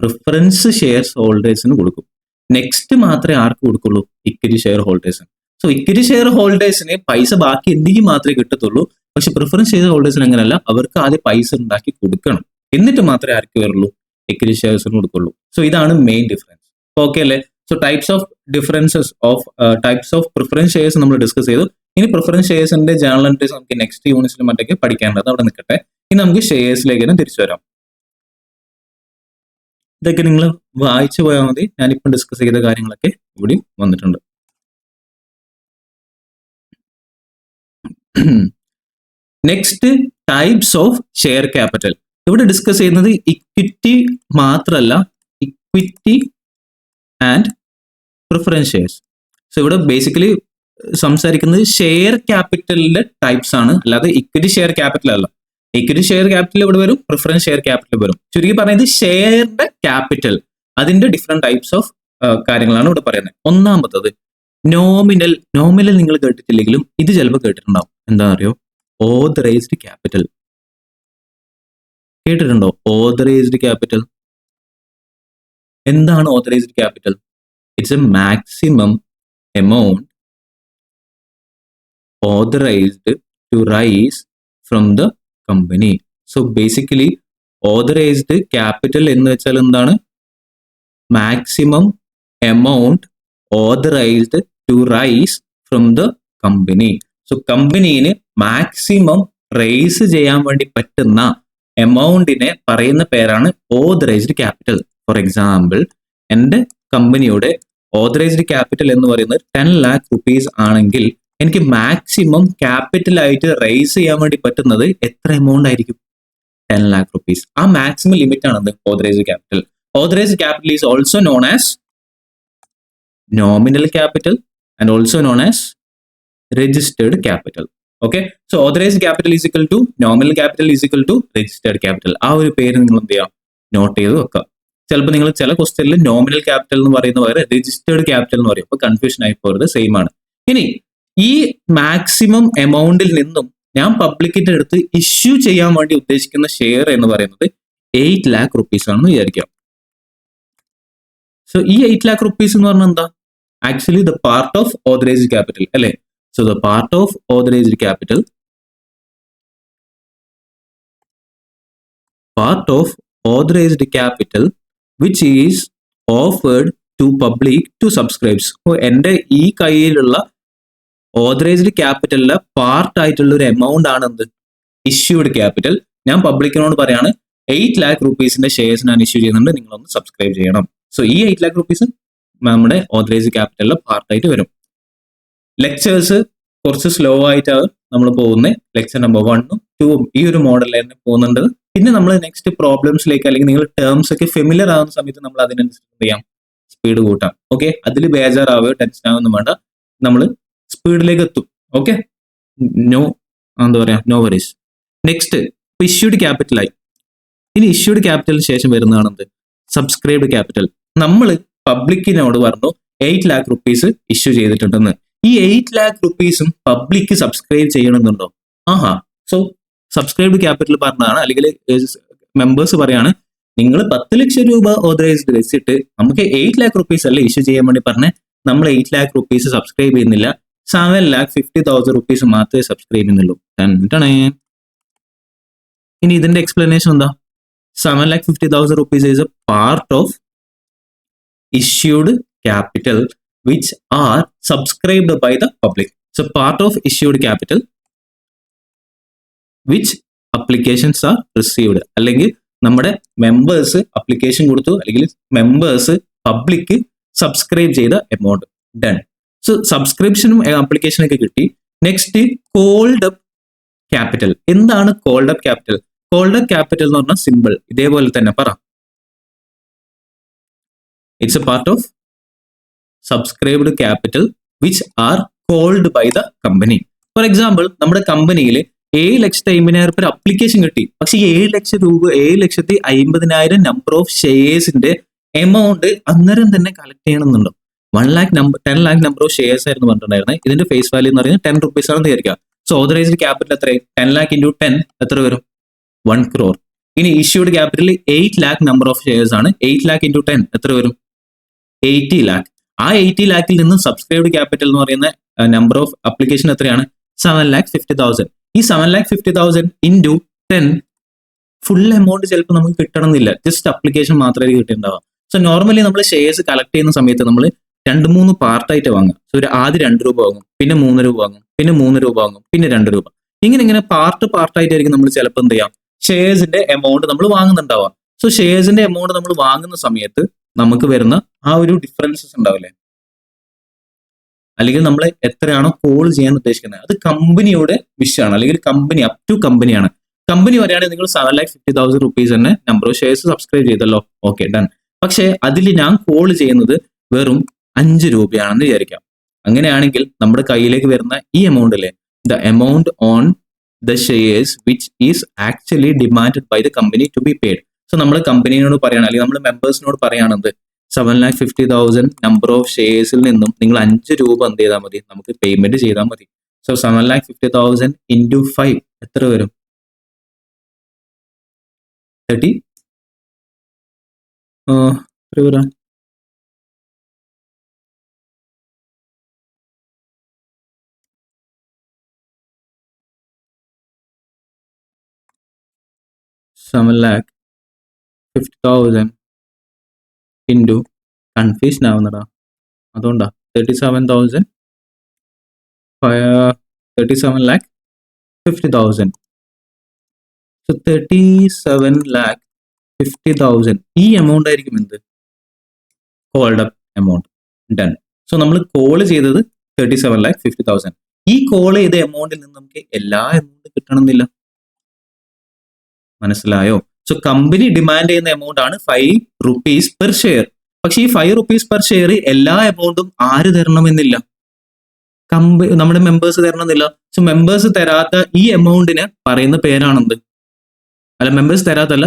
പ്രിഫറൻസ് ഷെയർസ് ഹോൾഡേഴ്സിന് കൊടുക്കും. നെക്സ്റ്റ് മാത്രമേ ആർക്ക് കൊടുക്കുള്ളൂ? ഇക്വിറ്റി ഷെയർ ഹോൾഡേഴ്സിന്. സോ ഇക്വിറ്റി ഷെയർ ഹോൾഡേഴ്സിന് പൈസ ബാക്കി എന്തെങ്കിലും മാത്രമേ കിട്ടത്തുള്ളൂ. പക്ഷെ പ്രിഫറൻസ് ഷെയർ ഹോൾഡേഴ്സിന് അങ്ങനെയല്ല, അവർക്ക് ആദ്യം പൈസ ഉണ്ടാക്കി കൊടുക്കണം, എന്നിട്ട് മാത്രമേ ആർക്ക് വരുള്ളൂ? ഇക്വിറ്റി ഷെയർസിന് കൊടുക്കുള്ളൂ. സോ ഇതാണ് മെയിൻ ഡിഫറൻസ്. ഓക്കെ അല്ലേ? So types of differences of types of preference shares നമ്മൾ ഡിസ്കസ് ചെയ്തു. ഇനി പ്രിഫറൻസ് ഷെയർസിന്റെ ജനറൽ എൻട്രീസ് നമുക്ക് നെക്സ്റ്റ് യൂണിറ്റ്സിൽ മറ്റൊക്കെ പഠിക്കേണ്ടത്, അവിടെ നിൽക്കട്ടെ. ഇനി നമുക്ക് ഷെയർസിലേക്ക് തന്നെ തിരിച്ചു വരാം. ഇതൊക്കെ നിങ്ങൾ വായിച്ചു പോയാൽ മതി. ഞാനിപ്പം ഡിസ്കസ് ചെയ്ത കാര്യങ്ങളൊക്കെ ഇവിടെ വന്നിട്ടുണ്ട്. Next, types of share capital. ഇവിടെ ഡിസ്കസ് ചെയ്യുന്നത് ഇക്വിറ്റി മാത്രമല്ല, equity and preference shares. So ഇവിടെ ബേസിക്കലി സംസാരിക്കുന്നത് ഷെയർ ക്യാപിറ്റലിന്റെ ടൈപ്സ് ആണ്, അല്ലാതെ ഇക്വിറ്റി ഷെയർ ക്യാപിറ്റൽ അല്ല. ഇക്വിറ്റി ഷെയർ ക്യാപിറ്റൽ ഇവിടെ വരും, പ്രിഫറൻസ് ഷെയർ ക്യാപിറ്റൽ വരും. ചുരുക്കി പറയുന്നത് ഷെയറിന്റെ ക്യാപിറ്റൽ, അതിന്റെ ഡിഫറെന്റ് ടൈപ്സ് ഓഫ് കാര്യങ്ങളാണ് ഇവിടെ പറയുന്നത്. ഒന്നാമത്തത് നോമിനൽ. നോമിനൽ നിങ്ങൾ കേട്ടിട്ടില്ലെങ്കിലും ഇത് ചിലപ്പോൾ കേട്ടിട്ടുണ്ടാവും. എന്താ അറിയോ? Authorised capital. കേട്ടിട്ടുണ്ടോ ഓതറൈസ്ഡ് ക്യാപിറ്റൽ? എന്താണ് authorised capital? It's a maximum amount authorised to raise from the company. So basically authorised capital എന്ന് വെച്ചാൽ എന്താണ്? Maximum amount authorised to raise from the company. So കമ്പനിന് മാക്സിമം റൈസ് ചെയ്യാൻ വേണ്ടി പറ്റുന്ന എമൗണ്ടിനെ പറയുന്ന പേരാണ് ഓതറൈസ്ഡ് ക്യാപിറ്റൽ. ഫോർ എക്സാമ്പിൾ, എൻ്റെ കമ്പനിയുടെ ഓതറൈസ്ഡ് ക്യാപിറ്റൽ എന്ന് പറയുന്നത് 10 lakh rupees ആണെങ്കിൽ എനിക്ക് മാക്സിമം ക്യാപിറ്റൽ ആയിട്ട് റൈസ് ചെയ്യാൻ വേണ്ടി പറ്റുന്നത് എത്ര എമൗണ്ട് ആയിരിക്കും? 10 lakh rupees. ആ മാക്സിമം ലിമിറ്റ് ആണത് authorised capital. Authorised capital is also known as nominal capital and also known as registered capital. Okay, so authorised capital is equal to nominal capital is equal to registered capital. ആ ഒരു പേര് നിങ്ങൾ എന്ത് ചെയ്യാം? Not ചെയ്ത് വെക്കുക. ചിലപ്പോൾ നിങ്ങൾ ചില ക്വസ്റ്റ്യനിൽ നോമിനൽ ക്യാപിറ്റൽ എന്ന് പറയുന്ന പകരം രജിസ്റ്റേർഡ് ക്യാപിറ്റൽ എന്ന് പറയും. അപ്പൊ കൺഫ്യൂഷൻ ആയി പോയത് സെയിം ആണ്. ഇനി ഈ മാക്സിമം എമൗണ്ടിൽ നിന്നും ഞാൻ പബ്ലിക്കിന്റെ അടുത്ത് ഇഷ്യൂ ചെയ്യാൻ വേണ്ടി ഉദ്ദേശിക്കുന്ന ഷെയർ എന്ന് പറയുന്നത് 8 lakh rupees ആണെന്ന് വിചാരിക്കാം. സോ ഈ 8 lakh rupees എന്ന് പറഞ്ഞാൽ എന്താ? Actually the part of authorised capital അല്ലേ? So the part of authorised capital, part of authorized capital which is offered to public to subscribe. So എൻ്റെ ഈ കയ്യിലുള്ള ഓതറൈസ്ഡ് ക്യാപിറ്റലിലെ പാർട്ട് ആയിട്ടുള്ള ഒരു എമൗണ്ട് ആണ് എന്ത്, ഇഷ്യൂഡ് ക്യാപിറ്റൽ. ഞാൻ പബ്ലിക്കിനോട് പറയാണ് 8 lakh rupeesന്റെ ഷെയർസ് ഞാൻ ഇഷ്യൂ ചെയ്യുന്നുണ്ട്, നിങ്ങളൊന്ന് സബ്സ്ക്രൈബ് ചെയ്യണം. സോ ഈ 8 lakh rupees നമ്മുടെ ഓതറൈസ്ഡ് ക്യാപിറ്റലിലെ പാർട്ടായിട്ട് വരും. ലെക്ചേഴ്സ് കുറച്ച് സ്ലോ ആയിട്ടാണ് നമ്മൾ പോകുന്നത്. ലെക്ചർ നമ്പർ 1ഉം 2ഉം ഈ ഒരു മോഡലിൽ തന്നെ പോകുന്നുണ്ട്. പിന്നെ നമ്മൾ നെക്സ്റ്റ് പ്രോബ്ലംസിലേക്ക് അല്ലെങ്കിൽ നിങ്ങൾ ടേംസ് ഒക്കെ ഫെമിലിയർ ആവുന്ന സമയത്ത് നമ്മൾ അതിനനുസരിച്ച് ചെയ്യാം, സ്പീഡ് കൂട്ടാം. ഓക്കെ, അതിൽ ബേജാറാവുകയോ ടെൻഷൻ ആവുകയൊന്നും വേണ്ട, നമ്മൾ സ്പീഡിലേക്ക് എത്തും. ഓക്കെ, നോ എന്താ പറയാ, നോ വറീസ്. നെക്സ്റ്റ് ഇഷ്യൂഡ് ക്യാപിറ്റലായി. ഇനി ഇഷ്യൂഡ് ക്യാപിറ്റലിന് ശേഷം വരുന്നതാണ് എന്ത്, സബ്സ്ക്രൈബ്ഡ് ക്യാപിറ്റൽ. നമ്മൾ പബ്ലിക്കിനോട് പറഞ്ഞു 8 lakh rupees ഇഷ്യൂ ചെയ്തിട്ടുണ്ടെന്ന്. ഈ 8 lakh rupees പബ്ലിക് സബ്സ്ക്രൈബ് ചെയ്യണമെന്നുണ്ടോ? ആഹാ. സോ സബ്സ്ക്രൈബ്ഡ് ക്യാപിറ്റൽ പറഞ്ഞതാണ്, അല്ലെങ്കിൽ മെമ്പേഴ്സ് പറയാണ് നിങ്ങൾ 10 ലക്ഷം രൂപ ഓതറൈസ്ഡ് വെച്ചിട്ട് നമുക്ക് 8 lakh rupees അല്ലേ ഇഷ്യൂ ചെയ്യാൻ വേണ്ടി പറഞ്ഞ് നമ്മൾ 8 lakh rupees സബ്സ്ക്രൈബ് ചെയ്യുന്നില്ല, 7,50,000 rupees മാത്രമേ സബ്സ്ക്രൈബ് ചെയ്യുന്നുള്ളൂ. ഇനി ഇതിന്റെ എക്സ്പ്ലനേഷൻ എന്താ? 7,50,000 rupees is a part of issued capital which are subscribed by the public. So part of issued capital which applications are received. അല്ലെങ്കിൽ നമ്മുടെ മെമ്പേഴ്സ് അപ്ലിക്കേഷൻ കൊടുത്തു, അല്ലെങ്കിൽ മെമ്പേഴ്സ് പബ്ലിക് സബ്സ്ക്രൈബ് ചെയ്ത എമൗണ്ട്. ഡൺ. സോ സബ്സ്ക്രിപ്ഷനും ആപ്ലിക്കേഷനൊക്കെ കിട്ടി. Next called up capital. എന്താണ് called up capital? Called up capital എന്ന് പറഞ്ഞാൽ സിമ്പിൾ ഇതേപോലെ തന്നെ പറ. It's a part of subscribed capital which are called by the company. For example, നമ്മുടെ കമ്പനിയിൽ 7,50,000 അപ്ലിക്കേഷൻ കിട്ടി. പക്ഷെ ഈ 7,50,000 നമ്പർ ഓഫ് ഷെയർസിന്റെ എമൗണ്ട് അന്നേരം തന്നെ കളക്ട് ചെയ്യണമെന്നുണ്ടോ? 10 lakh നമ്പർ ഓഫ് ഷെയർസ് ആയിരുന്നു പറഞ്ഞിട്ടുണ്ടായിരുന്നത്. ഇതിന്റെ ഫേസ് വാല്യൂ എന്ന് പറയുന്നത് 10 rupees ആണെന്ന് വിചാരിക്കുക. സോ ഓതറൈസ്ഡ് ക്യാപിറ്റൽ എത്രയും 10 lakh into 10 എത്ര വരും? 1 crore. ഇനി issued capital 8 lakh number of shares ആണ്. 8 lakh into 10 എത്ര വരും? 80 lakh. ആ 80 lakhൽ നിന്നും സബ്സ്ക്രൈബ്ഡ് ക്യാപിറ്റൽ എന്ന് പറയുന്ന നമ്പർ ഓഫ് അപ്ലിക്കേഷൻ എത്രയാണ്? 7,50,000. ഈ 7,50,000 into 10 ഫുൾ എമൗണ്ട് ചിലപ്പോൾ നമുക്ക് കിട്ടണമെന്നില്ല, ജസ്റ്റ് അപ്ലിക്കേഷൻ മാത്രമേ കിട്ടിയിട്ടുണ്ടാവുക. സോ നോർമലി നമ്മൾ ഷെയർസ് കളക്ട് ചെയ്യുന്ന സമയത്ത് നമ്മൾ 2-3 പാർട്ടായിട്ട് വാങ്ങും. സോ ഒരു ആദ്യം 2 രൂപ വാങ്ങും, പിന്നെ 3 രൂപ വാങ്ങും, പിന്നെ 3 രൂപ വാങ്ങും, പിന്നെ 2 രൂപ. ഇങ്ങനെ പാർട്ടായിട്ടായിരിക്കും നമ്മൾ ചിലപ്പോൾ എന്ത് ചെയ്യാം, ഷെയർസിന്റെ എമൗണ്ട് നമ്മൾ വാങ്ങുന്നുണ്ടാവാം. സോ ഷെയർസിന്റെ എമൗണ്ട് നമ്മൾ വാങ്ങുന്ന സമയത്ത് നമുക്ക് വരുന്ന ആ ഒരു ഡിഫറൻസസ് ഉണ്ടാവില്ലേ, അല്ലെങ്കിൽ നമ്മൾ എത്രയാണോ കോൾ ചെയ്യാൻ ഉദ്ദേശിക്കുന്നത് അത് കമ്പനിയുടെ വിഷയമാണ്, അല്ലെങ്കിൽ കമ്പനി അപ് ടു കമ്പനിയാണ്. കമ്പനി പറയുകയാണെങ്കിൽ നിങ്ങൾ 7,50,000 rupees തന്നെ നമ്പർ ഓഫ് ഷെയർസ് സബ്സ്ക്രൈബ് ചെയ്തല്ലോ, ഓക്കെ ഡൺ. പക്ഷേ അതിൽ ഞാൻ കോൾ ചെയ്യുന്നത് വെറും 5 രൂപയാണെന്ന് വിചാരിക്കാം. അങ്ങനെയാണെങ്കിൽ നമ്മുടെ കയ്യിലേക്ക് വരുന്ന ഈ എമൗണ്ട് അല്ലേ, the amount on the shares which is actually demanded by the company to be paid. So നമ്മൾ കമ്പനിയോട് പറയണം, അല്ലെങ്കിൽ നമ്മൾ മെമ്പേഴ്സിനോട് പറയുകയാണെന്ത്, 7,50,000 നമ്പർ ഓഫ് ഷെയർസിൽ നിന്നും നിങ്ങൾ 5 രൂപ എന്ത് ചെയ്താൽ മതി, നമുക്ക് പേയ്മെന്റ് ചെയ്താൽ മതി. സോ 7,50,000 into 5 എത്ര വരും? 30 7,50,000 into കൺഫ്യൂഷൻ ആവുന്നടാ, അതുകൊണ്ടാ 37,50,000. സോ 37,50,000 ഈ എമൗണ്ട് ആയിരിക്കും എന്ത്, called up amount. Done. So നമ്മൾ കോൾ ചെയ്തത് 37,50,000. ഈ കോൾ ചെയ്ത എമൗണ്ടിൽ നിന്ന് നമുക്ക് എല്ലാ എമൗണ്ടും കിട്ടണമെന്നില്ല, മനസ്സിലായോ? സോ കമ്പനി ഡിമാൻഡ് ചെയ്യുന്ന എമൗണ്ട് ആണ് 5 rupees പെർ ഷെയർ. പക്ഷെ ഈ 5 rupees പെർ ഷെയർ എല്ലാ എമൗണ്ടും ആര് തരണമെന്നില്ല, നമ്മുടെ മെമ്പേഴ്സ് തരണമെന്നില്ല. സോ മെമ്പേഴ്സ് തരാത്ത ഈ എമൗണ്ടിന് പറയുന്ന പേരാണെന്ത്, അല്ല മെമ്പേഴ്സ് തരാത്തല്ല,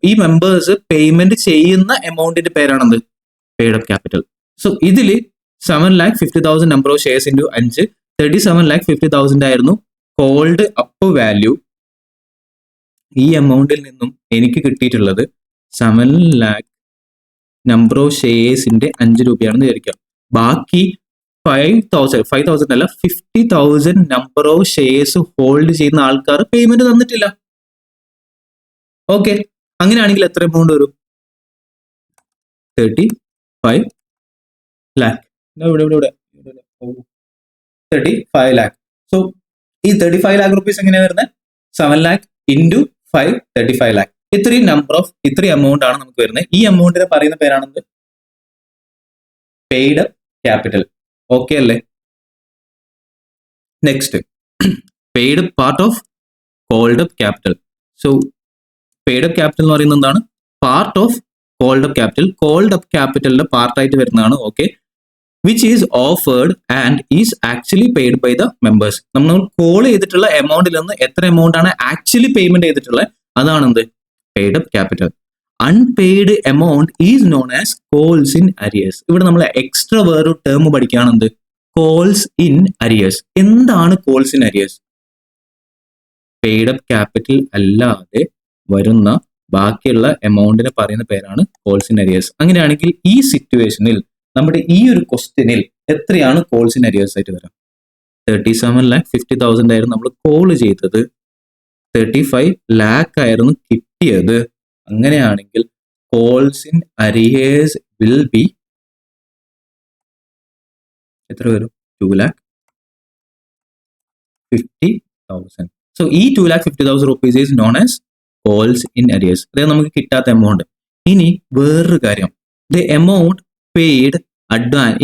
ഈ മെമ്പേഴ്സ് പേയ്മെന്റ് ചെയ്യുന്ന എമൗണ്ടിന്റെ പേരാണെന്ത്, പെയ്ഡ് അപ്പ് ക്യാപിറ്റൽ. സോ ഇതിൽ 7,50,000 നമ്പർ ഓഫ് ഷെയർസ് ഇൻറ്റു 5 37,50,000 ആയിരുന്നു കോൾഡ് അപ്പ് വാല്യൂ. ഈ എമൗണ്ടിൽ നിന്നും എനിക്ക് കിട്ടിയിട്ടുള്ളത് 7 lakh നമ്പർ ഓഫ് ഷെയർസിന്റെ 5 രൂപയാണെന്ന് വിചാരിക്കാം. ബാക്കി 5,000 അല്ല 50,000 നമ്പർ ഓഫ് ഷെയർസ് ഹോൾഡ് ചെയ്യുന്ന ആൾക്കാർ പേയ്മെന്റ് തന്നിട്ടില്ല. ഓക്കെ, അങ്ങനെയാണെങ്കിൽ എത്ര എമൗണ്ട് വരും? 35 lakh. ഇവിടെ 35 lakh. സോ ഈ 35 lakh റുപ്പീസ് എങ്ങനെയാണ് വരുന്നത്? 7 lakh ഇൻറ്റു 5 35 lakh. ഇത്രയും എമൗണ്ട് ആണ് നമുക്ക് വരുന്നത്. ഈ എമൗണ്ടിനെ പറയുന്ന പേരാണെന്ത്? Paid up capital. ഓക്കെ അല്ലേ? Next, paid part of called up capital. So paid up capital എന്ന് പറയുന്നത് എന്താണ്? Part of called up capital. Called up ക്യാപിറ്റലിന്റെ പാർട്ടായിട്ട് വരുന്നതാണ്. Okay, which is offered and is actually paid by the members. നമ്മൾ call ചെയ്തിട്ടുള്ള എമൗണ്ടിൽ നിന്ന് എത്ര എമൗണ്ട് ആണ് ആക്ച്വലി പേയ്മെന്റ് ചെയ്തിട്ടുള്ളത്, അതാണ് എന്ത്? Paid up capital. Unpaid amount is known as calls in arrears. ഇവിടെ നമ്മൾ എക്സ്ട്രാ വേറൊരു ടേം പഠിക്കുകയാണ്, എന്ത്? Calls in arrears. എന്താണ് calls in arrears? Paid up capital അല്ലാതെ വരുന്ന ബാക്കിയുള്ള എമൗണ്ടിനെ പറയുന്ന പേരാണ് കോൾസ് ഇൻ അരിയേഴ്സ്. അങ്ങനെയാണെങ്കിൽ ഈ സിറ്റുവേഷനിൽ നമ്മുടെ ഈ ഒരു ക്വസ്റ്റ്യനിൽ എത്രയാണ് കോൾസ് ഇൻ അരിയേഴ്സ് ആയിട്ട് വരാം? 37,50,000 ആയിരുന്നു നമ്മൾ കോൾ ചെയ്തത്, 35 lakh ആയിരുന്നു കിട്ടിയത്. അങ്ങനെയാണെങ്കിൽ calls in arrears will be എത്ര വരും? 2,50,000. സോ ഈ 2,50,000 rupees is known as calls in arrears. അതായത് നമുക്ക് കിട്ടാത്ത എമൗണ്ട്. ഇനി വേറൊരു കാര്യം, the amount paid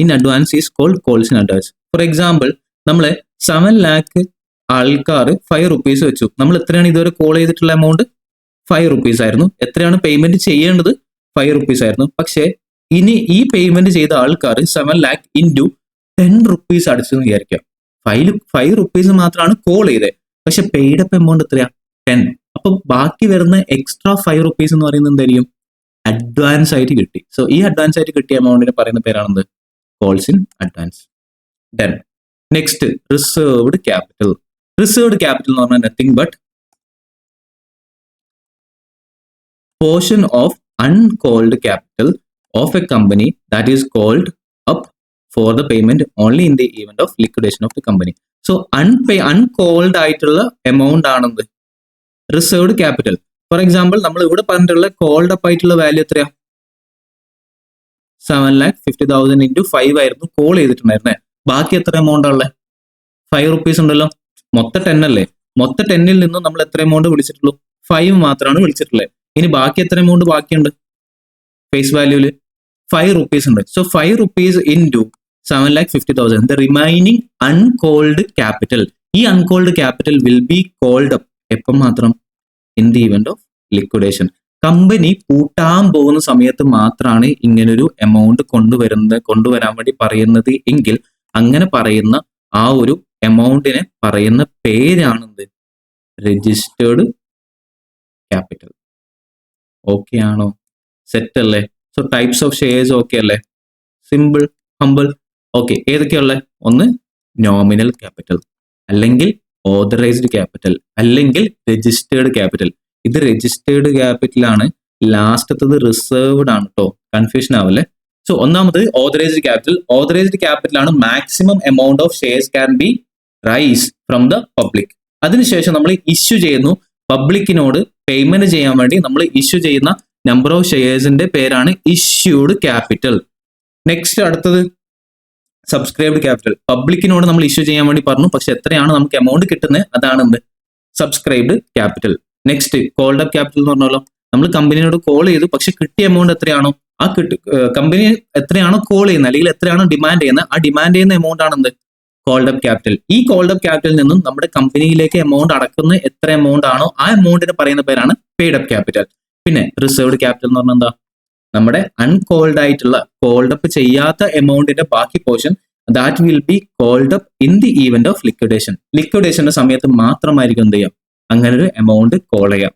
in advance is called calls in advance. For example, നമ്മളെ 7 lakh ആൾക്കാർ 5 rupees വെച്ചു. നമ്മൾ എത്രയാണ് ഇതുവരെ കോൾ ചെയ്തിട്ടുള്ള എമൗണ്ട്? 5 rupees ആയിരുന്നു. എത്രയാണ് പേയ്മെന്റ് ചെയ്യേണ്ടത്? 5 rupees ആയിരുന്നു. പക്ഷേ ഇനി ഈ പേയ്മെന്റ് ചെയ്ത ആൾക്കാർ 7 lakh ഇൻറ്റു 10 rupees അടിച്ചെന്ന് വിചാരിക്കാം. 5 rupees മാത്രമാണ് കോൾ ചെയ്തത്, പക്ഷെ പെയ്ഡ് അപ്പ് എമൗണ്ട് എത്രയാ? 10. അപ്പൊ ബാക്കി വരുന്ന എക്സ്ട്രാ 5 rupees എന്ന് പറയുന്നത് എന്തായിരിക്കും? അഡ്വാൻസ് ആയിട്ട് കിട്ടി. സോ ഈ അഡ്വാൻസ് ആയിട്ട് കിട്ടിയ എമൗണ്ടിനെ പറയുന്ന പേരാണെന്ത്? Calls in advance. Done. Next, reserved capital. Reserved capital എന്ന് പറഞ്ഞാൽ nothing but portion of uncalled capital of a company that is called up for the payment only in the event of liquidation of the company. So uncalled ആയിട്ടുള്ള amount ആണെന്ത്? Reserved capital. For example, നമ്മൾ ഇവിടെ പറഞ്ഞിട്ടുള്ള called up ആയിട്ടുള്ള value എത്രയാ? 7,50,000 into 5 ആയിരുന്നു call ചെയ്തിട്ടുണ്ടായിരുന്നേ. ബാക്കി എത്ര എമൗണ്ട് ഉള്ളത്? 5 rupees ഉണ്ടല്ലോ. മൊത്തം 10 അല്ലേ? മൊത്തം 10ൽ നിന്നും നമ്മൾ എത്ര എമൗണ്ട് വിളിച്ചിട്ടുള്ളൂ? 5 മാത്രമാണ് വിളിച്ചിട്ടുള്ളത്. ഇനി ബാക്കി എത്ര എമൗണ്ട് ബാക്കിയുണ്ട്? ഫേസ് വാല്യൂല് 5 rupees ഉണ്ട്. So 5 rupees into 7,50,000, the remaining uncalled capital. ഈ uncalled capital will be called up എപ്പം മാത്രം? In the event of liquidation. Company പൂട്ടാൻ പോകുന്ന സമയത്ത് മാത്രമാണ് ഇങ്ങനൊരു എമൗണ്ട് കൊണ്ടുവരാൻ വേണ്ടി പറയുന്നത് എങ്കിൽ അങ്ങനെ പറയുന്ന ആ ഒരു എമൗണ്ടിനെ പറയുന്ന പേരാണെന്ത്? Registered capital. ഓക്കെ ആണോ? സെറ്റ് അല്ലേ? So types of shares okay അല്ലേ? Simple, humble. ഓക്കെ, ഏതൊക്കെയുള്ളത്? ഒന്ന് നോമിനൽ ക്യാപിറ്റൽ, അല്ലെങ്കിൽ ഓതറൈസ്ഡ് ക്യാപിറ്റൽ, അല്ലെങ്കിൽ രജിസ്റ്റേർഡ് ക്യാപിറ്റൽ. ഇത് രജിസ്റ്റേർഡ് ക്യാപിറ്റൽ ആണ്. ലാസ്റ്റത്തത് റിസർവ്ഡ് ആണ് കേട്ടോ, കൺഫ്യൂഷൻ ആവല്ലേ. സോ ഒന്നാമത് ഓതറൈസ്ഡ് ക്യാപിറ്റൽ. ഓതറൈസ്ഡ് ക്യാപിറ്റൽ ആണ് maximum amount of shares can be raise from the public. അതിനുശേഷം നമ്മൾ ഇഷ്യൂ ചെയ്യുന്നു. പബ്ലിക്കിനോട് പേയ്മെന്റ് ചെയ്യാൻ വേണ്ടി നമ്മൾ ഇഷ്യൂ ചെയ്യുന്ന നമ്പർ ഓഫ് ഷെയർസിന്റെ പേരാണ് ഇഷ്യൂഡ് ക്യാപിറ്റൽ. നെക്സ്റ്റ്, അടുത്തത് സബ്സ്ക്രൈബ്ഡ് ക്യാപിറ്റൽ. പബ്ലിക്കിനോട് നമ്മൾ ഇഷ്യൂ ചെയ്യാൻ വേണ്ടി പറഞ്ഞു, പക്ഷെ എത്രയാണ് നമുക്ക് എമൗണ്ട് കിട്ടുന്നത്? അതാണ് എന്ത്? Subscribed capital. Next, called up capital എന്ന് പറഞ്ഞാലോ, നമ്മൾ കമ്പനിയോട് കോൾ ചെയ്തു, പക്ഷെ കിട്ടിയ എമൗണ്ട് എത്രയാണോ ആ കമ്പനി എത്രയാണോ കോൾ ചെയ്യുന്നത് അല്ലെങ്കിൽ എത്രയാണോ ഡിമാൻഡ് ചെയ്യുന്നത്, ആ ഡിമാൻഡ് ചെയ്യുന്ന എമൗണ്ട് ആണ് എന്ത്? Called up capital. ഈ കോൾഡ് അപ്പ് ക്യാപിറ്റലിൽ നിന്നും നമ്മുടെ കമ്പനിയിലേക്ക് എമൗണ്ട് അടക്കുന്ന എത്ര എമൗണ്ട് ആണോ ആ എമൗണ്ടിന് പറയുന്ന പേരാണ് പെയ്ഡ് അപ്പ് ക്യാപിറ്റൽ. പിന്നെ റിസർവ്ഡ് ക്യാപിറ്റൽ എന്ന് പറഞ്ഞാൽ എന്താ? നമ്മുടെ അൺകോൾഡ് ആയിട്ടുള്ള, കോൾഡ് അപ്പ് ചെയ്യാത്ത എമൗണ്ടിന്റെ ബാക്കി portion, that will be called up in the event of liquidation. ലിക്വിഡേഷന്റെ സമയത്ത് മാത്രമായിരിക്കും എന്ത് ചെയ്യാം? അങ്ങനെ ഒരു എമൗണ്ട് കോൾ ചെയ്യാം.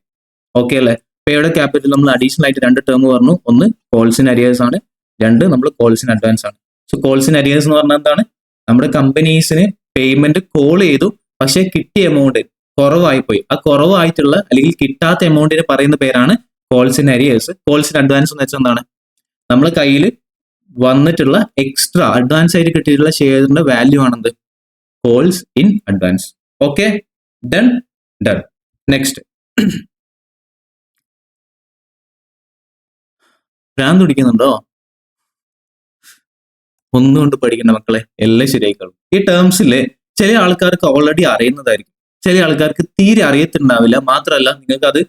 ഓക്കെ അല്ലേ? പെയ്ഡ് ക്യാപിറ്റൽ നമ്മൾ അഡീഷണൽ ആയിട്ട് 2 ടേം പറഞ്ഞു. ഒന്ന് കോൾസ് ഇൻ അരിയേഴ്സ് ആണ്, 2 നമ്മൾ കോൾസ് ഇൻ അഡ്വാൻസ് ആണ്. സോ കോൾസ് ഇൻ അരിയേഴ്സ് എന്ന് പറഞ്ഞാൽ എന്താണ്? നമ്മുടെ കമ്പനീസിന് പേയ്മെന്റ് കോൾ ചെയ്തു, പക്ഷേ കിട്ടിയ എമൗണ്ട് കുറവായി പോയി. ആ കുറവായിട്ടുള്ള അല്ലെങ്കിൽ കിട്ടാത്ത എമൗണ്ടിന് പറയുന്ന പേരാണ് calls in arrears. Calls in advance എന്ന് വെച്ചാൽ എന്താണ്? നമ്മുടെ കയ്യിൽ വന്നിട്ടുള്ള എക്സ്ട്രാ അഡ്വാൻസ് ആയിട്ട് കിട്ടിയിട്ടുള്ള ഷെയറിന്റെ വാല്യൂ ആണെന്ത്? Calls in advance. Okay, done. Next, ഭ്രാന്ത് പിടിക്കുന്നുണ്ടോ? ഒന്നുകൊണ്ട് പഠിക്കണ്ട മക്കളെ, എല്ലാം ശരിയായിക്കോളും. ഈ ടേംസിലെ ചില ആൾക്കാർക്ക് ഓൾറെഡി അറിയുന്നതായിരിക്കും, ചില ആൾക്കാർക്ക് തീരെ അറിയത്തുണ്ടാവില്ല. മാത്രമല്ല നിങ്ങൾക്ക് അത്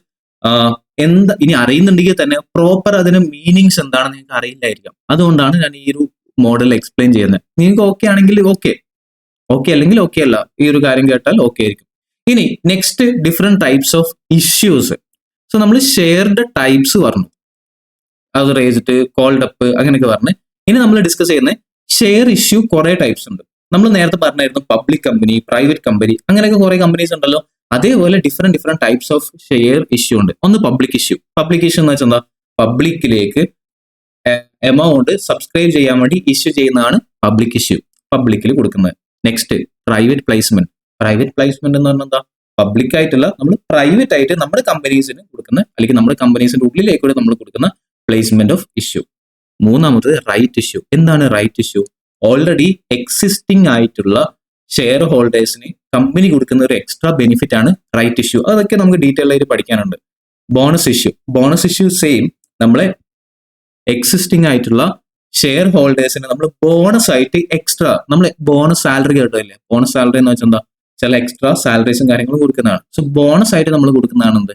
എന്താ ഇനി അറിയുന്നുണ്ടെങ്കിൽ തന്നെ പ്രോപ്പർ അതിന് മീനിങ്സ് എന്താണെന്ന് നിങ്ങൾക്ക് അറിയില്ലായിരിക്കാം. അതുകൊണ്ടാണ് ഞാൻ ഈ ഒരു മോഡൽ എക്സ്പ്ലെയിൻ ചെയ്യുന്നത്. നിങ്ങൾക്ക് ഓക്കെ ആണെങ്കിൽ ഓക്കെ, ഓക്കെ അല്ലെങ്കിൽ ഓക്കെ അല്ല, ഈ ഒരു കാര്യം കേട്ടാൽ ഓക്കെ ആയിരിക്കും. ഇനി next different types of issues. So നമ്മൾ ഷെയർഡ് ടൈപ്സ് പറഞ്ഞു, അത് റേസ്ഡ്, കോൾഡ് അപ്പ്, അങ്ങനെയൊക്കെ പറഞ്ഞ്. ഇനി നമ്മൾ ഡിസ്കസ് ചെയ്യുന്ന ഷെയർ ഇഷ്യൂ കുറെ ടൈപ്സ് ഉണ്ട്. നമ്മൾ നേരത്തെ പറഞ്ഞായിരുന്നു പബ്ലിക് കമ്പനി, പ്രൈവറ്റ് കമ്പനി, അങ്ങനെയൊക്കെ കുറെ കമ്പനീസ് ഉണ്ടല്ലോ. അതേപോലെ different types of share issue ഉണ്ട്. ഒന്ന് പബ്ലിക് ഇഷ്യൂ. പബ്ലിക് ഇഷ്യൂ എന്ന് വെച്ചാൽ എന്താ? പബ്ലിക്കിലേക്ക് എമൗണ്ട് സബ്സ്ക്രൈബ് ചെയ്യാൻ വേണ്ടി ഇഷ്യൂ ചെയ്യുന്നതാണ് പബ്ലിക് ഇഷ്യൂ, പബ്ലിക്കിൽ കൊടുക്കുന്നത്. Next private placement. Private placement എന്ന് പറഞ്ഞാൽ എന്താ? പബ്ലിക് ആയിട്ടുള്ള നമ്മൾ പ്രൈവറ്റ് ആയിട്ട് നമ്മുടെ കമ്പനീസിന് കൊടുക്കുന്ന, അല്ലെങ്കിൽ നമ്മുടെ കമ്പനീസിന്റെ ഉള്ളിലേക്കൂടെ നമ്മൾ കൊടുക്കുന്ന പ്ലേസ്മെന്റ് ഓഫ് ഇഷ്യൂ. മൂന്നാമത് റൈറ്റ് ഇഷ്യൂ. എന്താണ് റൈറ്റ് ഇഷ്യൂ? ഓൾറെഡി എക്സിസ്റ്റിംഗ് ആയിട്ടുള്ള ഷെയർ ഹോൾഡേഴ്സിന് കമ്പനി കൊടുക്കുന്ന ഒരു എക്സ്ട്രാ ബെനിഫിറ്റ് ആണ് റൈറ്റ് ഇഷ്യൂ. അതൊക്കെ നമുക്ക് ഡീറ്റെയിൽ ആയിട്ട് പഠിക്കാനുണ്ട്. Bonus issue. Bonus issue same, നമ്മളെ എക്സിസ്റ്റിംഗ് ആയിട്ടുള്ള ഷെയർ ഹോൾഡേഴ്സിന് നമ്മൾ ബോണസ് ആയിട്ട് എക്സ്ട്രാ, നമ്മൾ ബോണസ് സാലറി കേട്ടില്ലേ? ബോണസ് സാലറി എന്ന് വെച്ചാൽ എന്താ? ചില എക്സ്ട്രാ സാലറീസും കാര്യങ്ങളും കൊടുക്കുന്നതാണ്. സോ ബോണസ് ആയിട്ട് നമ്മൾ കൊടുക്കുന്നതാണ് എന്ത്?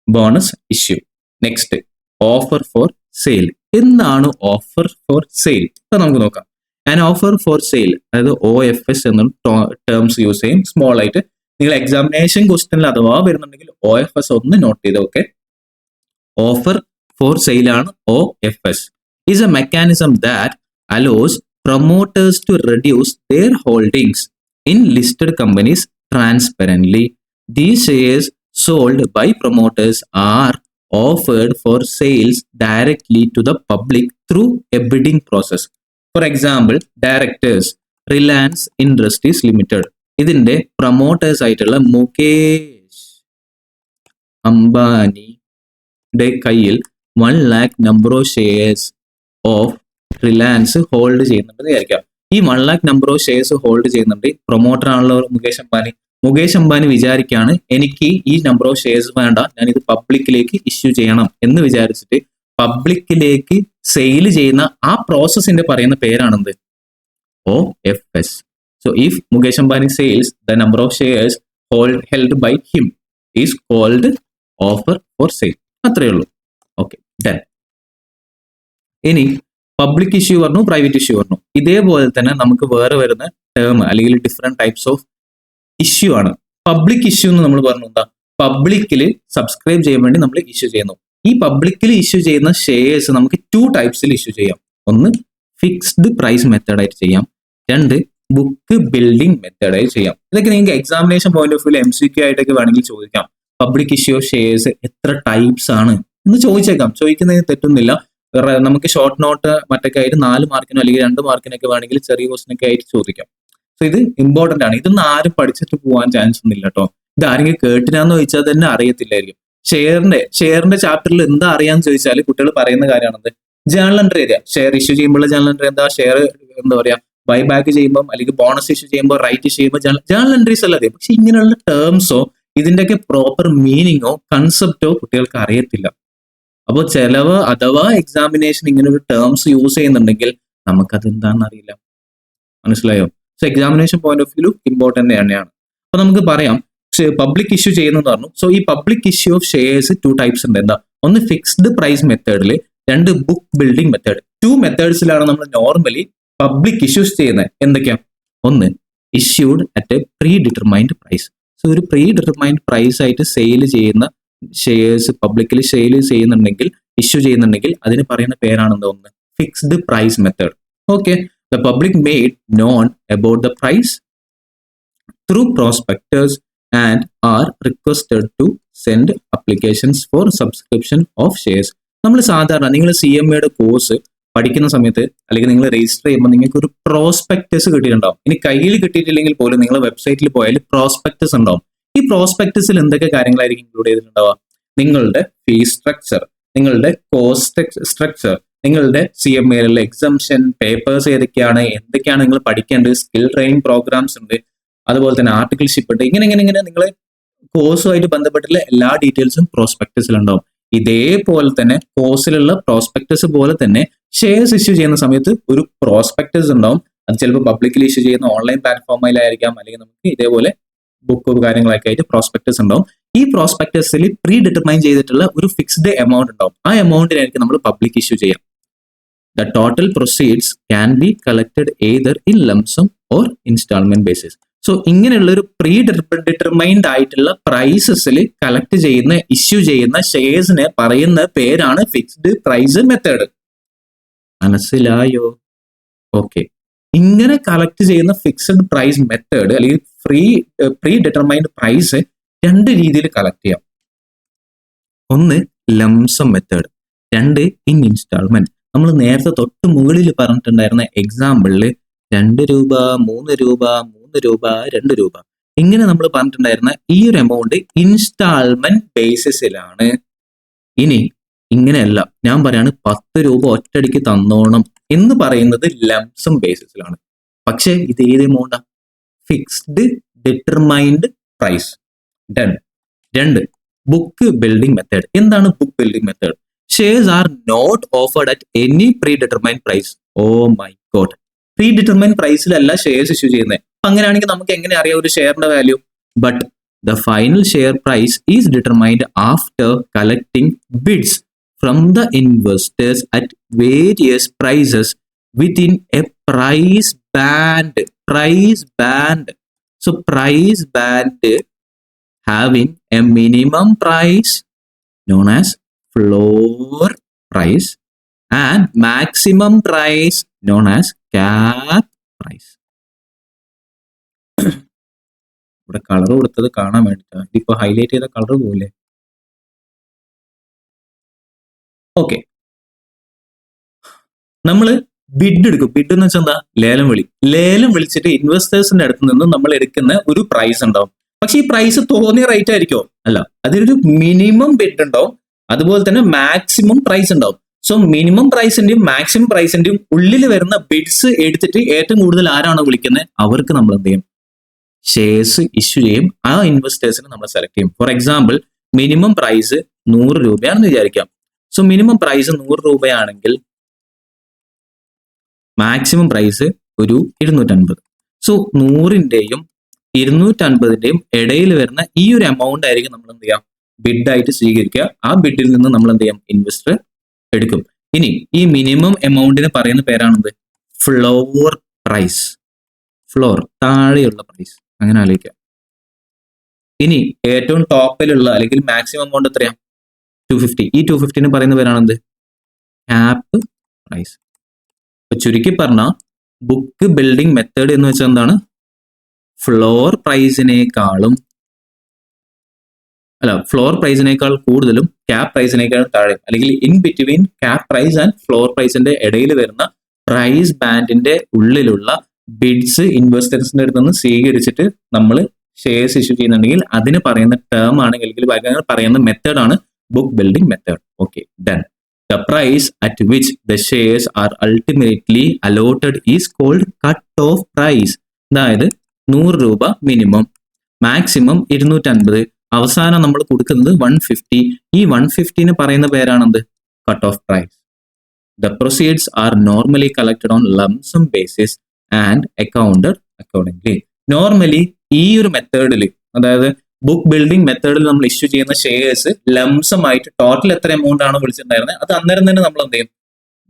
Bonus issue. Next offer for sale. എന്താണ് ഓഫർ ഫോർ സെയിൽ? അത് നമുക്ക് നോക്കാം. ആൻഡ് ഓഫർ ഫോർ സെയിൽ, അതായത് OFS എന്ന ടേംസ് യൂസ് ചെയ്യും സ്മോൾ ആയിട്ട്. നിങ്ങൾ എക്സാമിനേഷൻ ക്വസ്റ്റ്യനിൽ അഥവാ വരുന്നുണ്ടെങ്കിൽ OFS ഒന്ന് നോട്ട് ചെയ്ത്. ഓക്കെ, ഓഫർ ഫോർ സെയിൽ ആണ് OFS. is a mechanism that allows promoters to reduce their holdings in listed companies transparently. These shares sold by promoters are offered for sales directly to the public through a bidding process. For example, directors, Reliance Industries Limited. ഇതിന്റെ promoters ആയിട്ടുള്ള മുകേഷ് അംബാനിയുടെ കയ്യിൽ 1 lakh number of shares of Reliance hold ചെയ്യുന്നുണ്ടെന്ന് വിചാരിക്കാം. ഈ 1 lakh number of shares hold ചെയ്യുന്നുണ്ട് promoter ആണല്ലോ മുകേഷ് അംബാനി. മുകേഷ് അംബാനി വിചാരിക്കാണ് എനിക്ക് ഈ നമ്പർ ഓഫ് ഷെയർസ് വേണ്ട, ഞാൻ ഇത് പബ്ലിക്കിലേക്ക് ഇഷ്യൂ ചെയ്യണം എന്ന് വിചാരിച്ചിട്ട് പബ്ലിക്കിലേക്ക് സെയിൽ ചെയ്യുന്ന ആ പ്രോസസ്സിന്റെ പറയുന്ന പേരാണെന്ത്? OFS. So if Mukesh Ambani sales, the number of shares held by him is called offer for sale. അത്രയേ ഉള്ളൂ. Okay, done. ഇനി പബ്ലിക് ഇഷ്യൂ പറഞ്ഞു, പ്രൈവറ്റ് ഇഷ്യൂ പറഞ്ഞു. ഇതേപോലെ തന്നെ നമുക്ക് വേറെ വരുന്ന ടേം അല്ലെങ്കിൽ ഡിഫറെന്റ് ടൈപ്സ് ഓഫ് ഇഷ്യൂ ആണ്. പബ്ലിക് ഇഷ്യൂ എന്ന് നമ്മൾ പറഞ്ഞു എന്താ? പബ്ലിക്കിൽ സബ്സ്ക്രൈബ് ചെയ്യാൻ വേണ്ടി നമ്മൾ ഇഷ്യൂ ചെയ്യുന്നു. ഈ പബ്ലിക്കിൽ ഇഷ്യൂ ചെയ്യുന്ന ഷെയർസ് നമുക്ക് 2 ടൈപ്സിൽ ഇഷ്യൂ ചെയ്യാം. ഒന്ന് ഫിക്സ്ഡ് പ്രൈസ് മെത്തേഡായിട്ട് ചെയ്യാം, 2 ബുക്ക് ബിൽഡിംഗ് മെത്തേഡായി ചെയ്യാം. ഇതൊക്കെ നിങ്ങൾക്ക് examination point of view MCQ ആയിട്ടൊക്കെ വേണമെങ്കിൽ ചോദിക്കാം. പബ്ലിക് ഇഷ്യൂ ഓഫ് ഷെയർസ് എത്ര ടൈപ്സ് ആണ് എന്ന് ചോദിച്ചേക്കാം, ചോദിക്കുന്നതിന് തെറ്റൊന്നുമില്ല. നമുക്ക് ഷോർട്ട് നോട്ട് മറ്റൊക്കെ ആയിട്ട് 4 മാർക്കിനോ അല്ലെങ്കിൽ 2 മാർക്കിനൊക്കെ വേണമെങ്കിൽ ചെറിയ ക്വസ്റ്റൻ ഒക്കെ ആയിട്ട് ചോദിക്കാം. സോ ഇത് ഇമ്പോർട്ടന്റ് ആണ്. ഇതൊന്നും ആരും പഠിച്ചിട്ട് പോകാൻ ചാൻസ് ഒന്നുമില്ല കേട്ടോ. ഇത് ആരെങ്കിലും കേട്ടിനാന്ന് ചോദിച്ചാൽ തന്നെ അറിയത്തില്ലായിരിക്കും. ഷെയറിന്റെ ചാപ്റ്ററിൽ എന്താ അറിയാന്ന് ചോദിച്ചാൽ കുട്ടികൾ പറയുന്ന കാര്യമാണത് journal entry area. Share issue ചെയ്യുമ്പോൾ ജേണൽ എൻട്രി എന്താ? ഷെയർ എന്താ പറയാ, ബൈ ബാക്ക് ചെയ്യുമ്പോൾ അല്ലെങ്കിൽ ബോണസ് ഇഷ്യൂ ചെയ്യുമ്പോൾ, റൈറ്റ് ഇഷ്യൂ ചെയ്യുമ്പോൾ ജേണൽ എൻട്രീസ് അല്ലാതെ. പക്ഷെ ഇങ്ങനെയുള്ള ടേംസോ ഇതിന്റെയൊക്കെ പ്രോപ്പർ മീനിങ്ങോ കൺസെപ്റ്റോ കുട്ടികൾക്ക് അറിയത്തില്ല. അപ്പോൾ അഥവാ എക്സാമിനേഷൻ ഇങ്ങനെ ഒരു ടേംസ് യൂസ് ചെയ്യുന്നുണ്ടെങ്കിൽ നമുക്കത് എന്താണെന്ന് അറിയില്ല. മനസ്സിലായോ? So examination point of view important തന്നെയാണ്. അപ്പൊ നമുക്ക് പറയാം പബ്ലിക് ഇഷ്യൂ ചെയ്യുന്നത് പറഞ്ഞു. സോ ഈ public issue of shares 2 types ഉണ്ട്. എന്താ? ഒന്ന് ഫിക്സ്ഡ് പ്രൈസ് മെത്തേഡിൽ, 2 ബുക്ക് ബിൽഡിംഗ് മെത്തേഡ്. 2 മെത്തേഡ്സിലാണ് നമ്മൾ നോർമലി പബ്ലിക് ഇഷ്യൂസ് ചെയ്യുന്നത്. എന്തൊക്കെയാ? ഒന്ന് issued at a predetermined price. So ഒരു പ്രീ ഡിറ്റർമൈൻഡ് പ്രൈസ് ആയിട്ട് സെയിൽ ചെയ്യുന്ന ഷെയർസ് പബ്ലിക്കിൽ സെയിൽ ചെയ്യുന്നുണ്ടെങ്കിൽ, ഇഷ്യൂ ചെയ്യുന്നുണ്ടെങ്കിൽ അതിന് പറയുന്ന പേരാണ് എന്താ? ഒന്ന് fixed price method. Okay, the public made known about the price through prospectus and are requested to send applications for subscription of shares. നമ്മൾ സാധാരണ നിങ്ങൾ CMAയുടെ കോഴ്സ് പഠിക്കുന്ന സമയത്ത് അല്ലെങ്കിൽ നിങ്ങൾ രജിസ്റ്റർ ചെയ്യുമ്പോൾ നിങ്ങൾക്ക് ഒരു പ്രോസ്പെക്ടസ് കിട്ടിയിട്ടുണ്ടാവും. ഇനി കയ്യിൽ കിട്ടിയിട്ടില്ലെങ്കിൽ പോലും നിങ്ങൾ വെബ്സൈറ്റിൽ പോയാൽ പ്രോസ്പെക്ടസ് ഉണ്ടാവും. ഈ പ്രോസ്പെക്ടസിൽ എന്തൊക്കെ കാര്യങ്ങളായിരിക്കും ഇൻക്ലൂഡ് ചെയ്തിട്ടുണ്ടാവുക? നിങ്ങളുടെ ഫീസ് സ്ട്രക്ചർ, നിങ്ങളുടെ കോസ്റ്റ് സ്ട്രക്ചർ, നിങ്ങളുടെ CMAയിലുള്ള എക്സംഷൻ പേപ്പേഴ്സ് ഏതൊക്കെയാണ്, എന്തൊക്കെയാണ് നിങ്ങൾ പഠിക്കേണ്ടത്, സ്കിൽ ട്രെയിനിങ് പ്രോഗ്രാംസ് ഉണ്ട്, അതുപോലെ തന്നെ ആർട്ടിക്കിൾഷിപ്പ് ഉണ്ട്. ഇങ്ങനെ നിങ്ങൾ കോഴ്സുമായിട്ട് ബന്ധപ്പെട്ടുള്ള എല്ലാ ഡീറ്റെയിൽസും പ്രോസ്പെക്ടസിലുണ്ടാവും. ഇതേപോലെ തന്നെ കോഴ്സിലുള്ള പ്രോസ്പെക്ടസ് പോലെ തന്നെ ഷെയർസ് ഇഷ്യൂ ചെയ്യുന്ന സമയത്ത് ഒരു പ്രോസ്പെക്ടസ് ഉണ്ടാവും. അത് ചിലപ്പോൾ പബ്ലിക്കലി ഇഷ്യൂ ചെയ്യുന്ന ഓൺലൈൻ പ്ലാറ്റ്ഫോമിലായിരിക്കാം, അല്ലെങ്കിൽ നമുക്ക് ഇതേപോലെ ബുക്ക് കാര്യങ്ങളൊക്കെ ആയിട്ട് പ്രോസ്പെക്ടസ് ഉണ്ടാവും. ഈ പ്രോസ്പെക്ടസിൽ പ്രീ ഡിറ്റർമൈൻ ചെയ്തിട്ടുള്ള ഒരു ഫിക്സ്ഡ് എമൗണ്ട് ഉണ്ടാവും. ആ എമൗണ്ടിനായിരിക്കും നമ്മൾ പബ്ലിക് ഇഷ്യൂ ചെയ്യാം. The total proceeds can be collected either in lump sum or installment basis. So ഇങ്ങനെയുള്ള ഒരു പ്രീ ഡിറ്റർമൈൻഡ് ആയിട്ടുള്ള പ്രൈസസിൽ കളക്ട് ചെയ്യുന്ന ഇഷ്യൂ ചെയ്യുന്ന ഷെയർസിനെ പറയുന്ന പേരാണ് ഫിക്സ്ഡ് പ്രൈസ് മെത്തേഡ്. മനസ്സിലായോ? ഓക്കെ. ഇങ്ങനെ കളക്ട് ചെയ്യുന്ന ഫിക്സ്ഡ് പ്രൈസ് മെത്തേഡ് അല്ലെങ്കിൽ പ്രീ ഡിറ്റർമൈൻഡ് പ്രൈസ് രണ്ട് രീതിയിൽ കളക്ട് ചെയ്യാം. ഒന്ന് ലംസം മെത്തേഡ്, രണ്ട് ഇൻ ഇൻസ്റ്റാൾമെന്റ്. നമ്മൾ നേരത്തെ തൊട്ട് മുകളിൽ പറഞ്ഞിട്ടുണ്ടായിരുന്ന എക്സാമ്പിളിൽ 2 രൂപ, 3 രൂപ, 3 രൂപ, 2 രൂപ ഇങ്ങനെ നമ്മൾ പറഞ്ഞിട്ടുണ്ടായിരുന്ന ഈ ഒരു എമൗണ്ട് ഇൻസ്റ്റാൾമെന്റ് ബേസിസിലാണ്. ഇനി ഇങ്ങനെയല്ല, ഞാൻ പറയാണ് 10 രൂപ ഒറ്റയടിക്ക് തന്നോണം എന്ന് പറയുന്നത് ലംസം ബേസിസിലാണ്. പക്ഷെ ഇത് ഏത് എമൗണ്ടാ? Fixed determined price. ഡൺ. രണ്ട്, ബുക്ക് ബിൽഡിംഗ് മെത്തേഡ്. എന്താണ് book building method? Shares are not offered at any predetermined price. Oh my god. Predetermined പ്രൈസിലല്ല ഷെയർസ് ഇഷ്യൂ ചെയ്യുന്നത്. അങ്ങനെയാണെങ്കിൽ നമുക്ക് എങ്ങനെ അറിയാം ഒരു ഷെയറിന്റെ value? But the final share price is determined after collecting bids from the investors at various prices within a price band. Price band. So price band having a minimum price known as floor price and maximum price known as cap price. ഇവിടെ colour കൊടുത്തത് കാണാൻ വേണ്ടിട്ടാണ്. ഇപ്പൊ highlight ചെയ്ത colour പോലെ. Okay, നമ്മള് bid എടുക്കും. Bid എന്ന് വെച്ചാൽ എന്താ? ലേലം വിളി. ലേലം വിളിച്ചിട്ട് ഇൻവെസ്റ്റേഴ്സിന്റെ അടുത്ത് നിന്ന് നമ്മൾ എടുക്കുന്ന ഒരു പ്രൈസ് ഉണ്ടാവും. പക്ഷെ ഈ പ്രൈസ് തോന്നിയ റേറ്റ് ആയിരിക്കോ? അല്ല, അതിലൊരു മിനിമം ബിഡ് ഉണ്ടാവും, അതുപോലെ തന്നെ മാക്സിമം പ്രൈസ് ഉണ്ടാവും. സോ മിനിമം പ്രൈസിന്റെയും മാക്സിമം പ്രൈസിന്റെയും ഉള്ളിൽ വരുന്ന ബിഡ്സ് എടുത്തിട്ട് ഏറ്റവും കൂടുതൽ ആരാണോ വിളിക്കുന്നത് അവർക്ക് നമ്മൾ എന്ത് ചെയ്യും? ഷെയർസ് ഇഷ്യൂ ചെയ്യും. ആ ഇൻവെസ്റ്റേഴ്സിനെ നമ്മൾ സെലക്ട് ചെയ്യും. ഫോർ എക്സാമ്പിൾ, മിനിമം പ്രൈസ് 100 രൂപയാണെന്ന് വിചാരിക്കാം. സോ മിനിമം പ്രൈസ് 100 രൂപയാണെങ്കിൽ മാക്സിമം പ്രൈസ് ഒരു 250. സോ 100ന്റെയും 250ന്റെയും ഇടയിൽ വരുന്ന ഈ ഒരു എമൗണ്ട് ആയിരിക്കും നമ്മൾ എന്ത് ചെയ്യാം? ബിഡായിട്ട് സ്വീകരിക്കുക. ആ ബിഡിൽ നിന്ന് നമ്മൾ എന്ത് ചെയ്യാം? ഇൻവെസ്റ്റർ എടുക്കും. ഇനി ഈ മിനിമം എമൗണ്ടിന് പറയുന്ന പേരാണെന്ത്? Floor price. ഫ്ലോർ, താഴെയുള്ള പ്രൈസ്, അങ്ങനെ ആലോചിക്കുക. ഇനി ഏറ്റവും ടോപ്പിലുള്ള അല്ലെങ്കിൽ മാക്സിമം എമൗണ്ട് എത്രയാ? 250. ഈ 250ന് പറയുന്ന പേരാണെന്ത്? Cap price. അപ്പൊ ചുരുക്കി പറഞ്ഞ ബുക്ക് ബിൽഡിംഗ് മെത്തേഡ് എന്ന് വെച്ചാൽ എന്താണ്? ഫ്ലോർ പ്രൈസിനേക്കാളും ഫ്ലോർ പ്രൈസിനേക്കാൾ കൂടുതലും ക്യാപ് പ്രൈസിനേക്കാളും താഴെ, അല്ലെങ്കിൽ in between cap price and floor പ്രൈസിന്റെ ഇടയിൽ വരുന്ന പ്രൈസ് ബാൻഡിന്റെ ഉള്ളിലുള്ള ബിഡ്സ് ഇൻവെസ്റ്റേഴ്സിന്റെ അടുത്ത് നിന്ന് സ്വീകരിച്ചിട്ട് നമ്മൾ ഷെയർസ് ഇഷ്യൂ ചെയ്യുന്നുണ്ടെങ്കിൽ അതിന് പറയുന്ന ടേം ആണ്, അല്ലെങ്കിൽ പറയുന്ന മെത്തേഡാണ് book building method. Okay, done. The price at which the shares are ultimately allotted is called cut-off price. അതായത് 100 രൂപ മിനിമം, മാക്സിമം 250, അവസാനം നമ്മൾ കൊടുക്കുന്നത് 150. ഈ 150ന് പറയുന്ന പേരാണെന്ത്? Cut off price. The proceeds are normally collected on lump sum basis and accounted accordingly. Normally ഈ ഒരു മെത്തേഡിൽ, അതായത് ബുക്ക് ബിൽഡിംഗ് മെത്തേഡിൽ നമ്മൾ ഇഷ്യൂ ചെയ്യുന്ന ഷെയർസ് ലംസം ആയിട്ട് ടോട്ടൽ എത്ര എമൗണ്ട് ആണോ വിളിച്ചിട്ടുണ്ടായിരുന്നത് അത് അന്നേരം തന്നെ നമ്മൾ എന്ത് ചെയ്യും?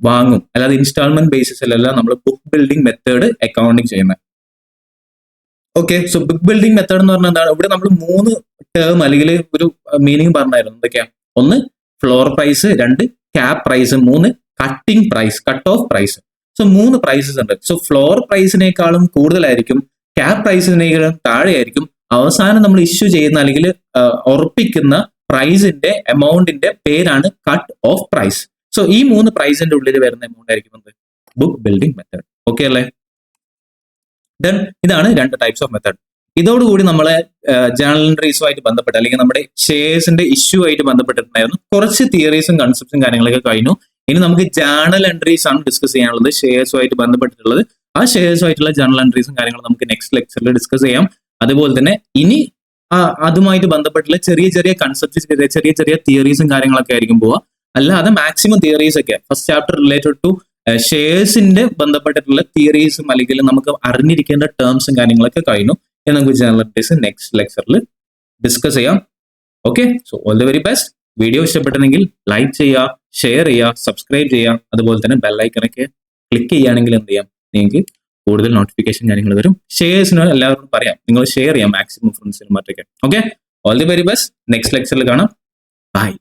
വാങ്ങും. അല്ലാതെ ഇൻസ്റ്റാൾമെന്റ് ബേസിസിലല്ല നമ്മൾ ബുക്ക് ബിൽഡിംഗ് മെത്തേഡ് അക്കൗണ്ടിങ് ചെയ്യുന്നത്. Okay, so book building method എന്ന് പറഞ്ഞാൽ എന്താണ്? ഇവിടെ നമ്മൾ 3 ടേം അല്ലെങ്കിൽ ഒരു മീനിങ് പറഞ്ഞായിരുന്നു. എന്തൊക്കെയാ? 1 floor price, 2 cap price, 3 cutting price, cut off price. So 3 prices ഉണ്ട്. സോ ഫ്ലോർ പ്രൈസിനേക്കാളും കൂടുതലായിരിക്കും, ക്യാപ് പ്രൈസിനേക്കാളും താഴെയായിരിക്കും. അവസാനം നമ്മൾ ഇഷ്യൂ ചെയ്യുന്ന അല്ലെങ്കിൽ ഉറപ്പിക്കുന്ന പ്രൈസിന്റെ എമൗണ്ടിന്റെ പേരാണ് കട്ട് ഓഫ് പ്രൈസ്. സോ ഈ 3 പ്രൈസിന്റെ ഉള്ളിൽ വരുന്ന എമൗണ്ട് ആയിരിക്കും ബുക്ക് ബിൽഡിംഗ് മെത്തേഡ്. ഓക്കെ അല്ലേ? ദെൻ ഇതാണ് 2 ടൈപ്സ് ഓഫ് മെത്തേഡ്. ഇതോടുകൂടി നമ്മളെ ജേണൽ എൻട്രീസുമായിട്ട് ബന്ധപ്പെട്ട് അല്ലെങ്കിൽ നമ്മുടെ ഷെയർസിന്റെ ഇഷ്യൂ ആയിട്ട് ബന്ധപ്പെട്ടിട്ടുണ്ടായിരുന്നു കുറച്ച് തിയറീസും കൺസെപ്റ്റും കാര്യങ്ങളൊക്കെ കഴിഞ്ഞു. ഇനി നമുക്ക് ജേണൽ എൻട്രീസ് ആണ് ഡിസ്കസ് ചെയ്യാനുള്ളത്, ഷെയർസുമായിട്ട് ബന്ധപ്പെട്ടിട്ടുള്ളത്. ആ ഷെയർസുമായിട്ടുള്ള ജേണൽ എൻട്രീസും കാര്യങ്ങളും നമുക്ക് നെക്സ്റ്റ് ലെക്ചറിൽ ഡിസ്കസ് ചെയ്യാം. അതുപോലെ തന്നെ ഇനി അതുമായിട്ട് ബന്ധപ്പെട്ടുള്ള ചെറിയ ചെറിയ കൺസെപ്റ്റ്, ചെറിയ ചെറിയ തിയറീസും കാര്യങ്ങളൊക്കെ ആയിരിക്കും പോവുക. അല്ലാതെ മാക്സിമം തിയറീസ് ഒക്കെ ഫസ്റ്റ് ചാപ്റ്റർ റിലേറ്റഡ് ടു ഷെയർസിന്റെ ബന്ധപ്പെട്ടിട്ടുള്ള തിയറീസും അല്ലെങ്കിൽ നമുക്ക് അറിഞ്ഞിരിക്കേണ്ട ടേംസും കാര്യങ്ങളൊക്കെ കഴിഞ്ഞു. നമുക്ക് ജനറലിറ്റീസ് നെക്സ്റ്റ് ലെക്ചറിൽ ഡിസ്കസ് ചെയ്യാം. Okay, so all the very best. Video ഇഷ്ടപ്പെട്ടെങ്കിൽ ലൈക്ക് ചെയ്യുക, ഷെയർ ചെയ്യുക, സബ്സ്ക്രൈബ് ചെയ്യുക. അതുപോലെ തന്നെ ബെല്ലൈക്കണൊക്കെ ക്ലിക്ക് ചെയ്യുകയാണെങ്കിൽ എന്ത് ചെയ്യാം, നിങ്ങൾക്ക് കൂടുതൽ നോട്ടിഫിക്കേഷൻ കാര്യങ്ങൾ വരും. ഷെയർസിന് എല്ലാവരും പറയാം, നിങ്ങൾ ഷെയർ ചെയ്യാം മാക്സിമം ഫ്രണ്ട്സിനും മറ്റൊക്കെ. Okay, all the very best. Next ലെക്ചറിൽ കാണാം. ബൈ.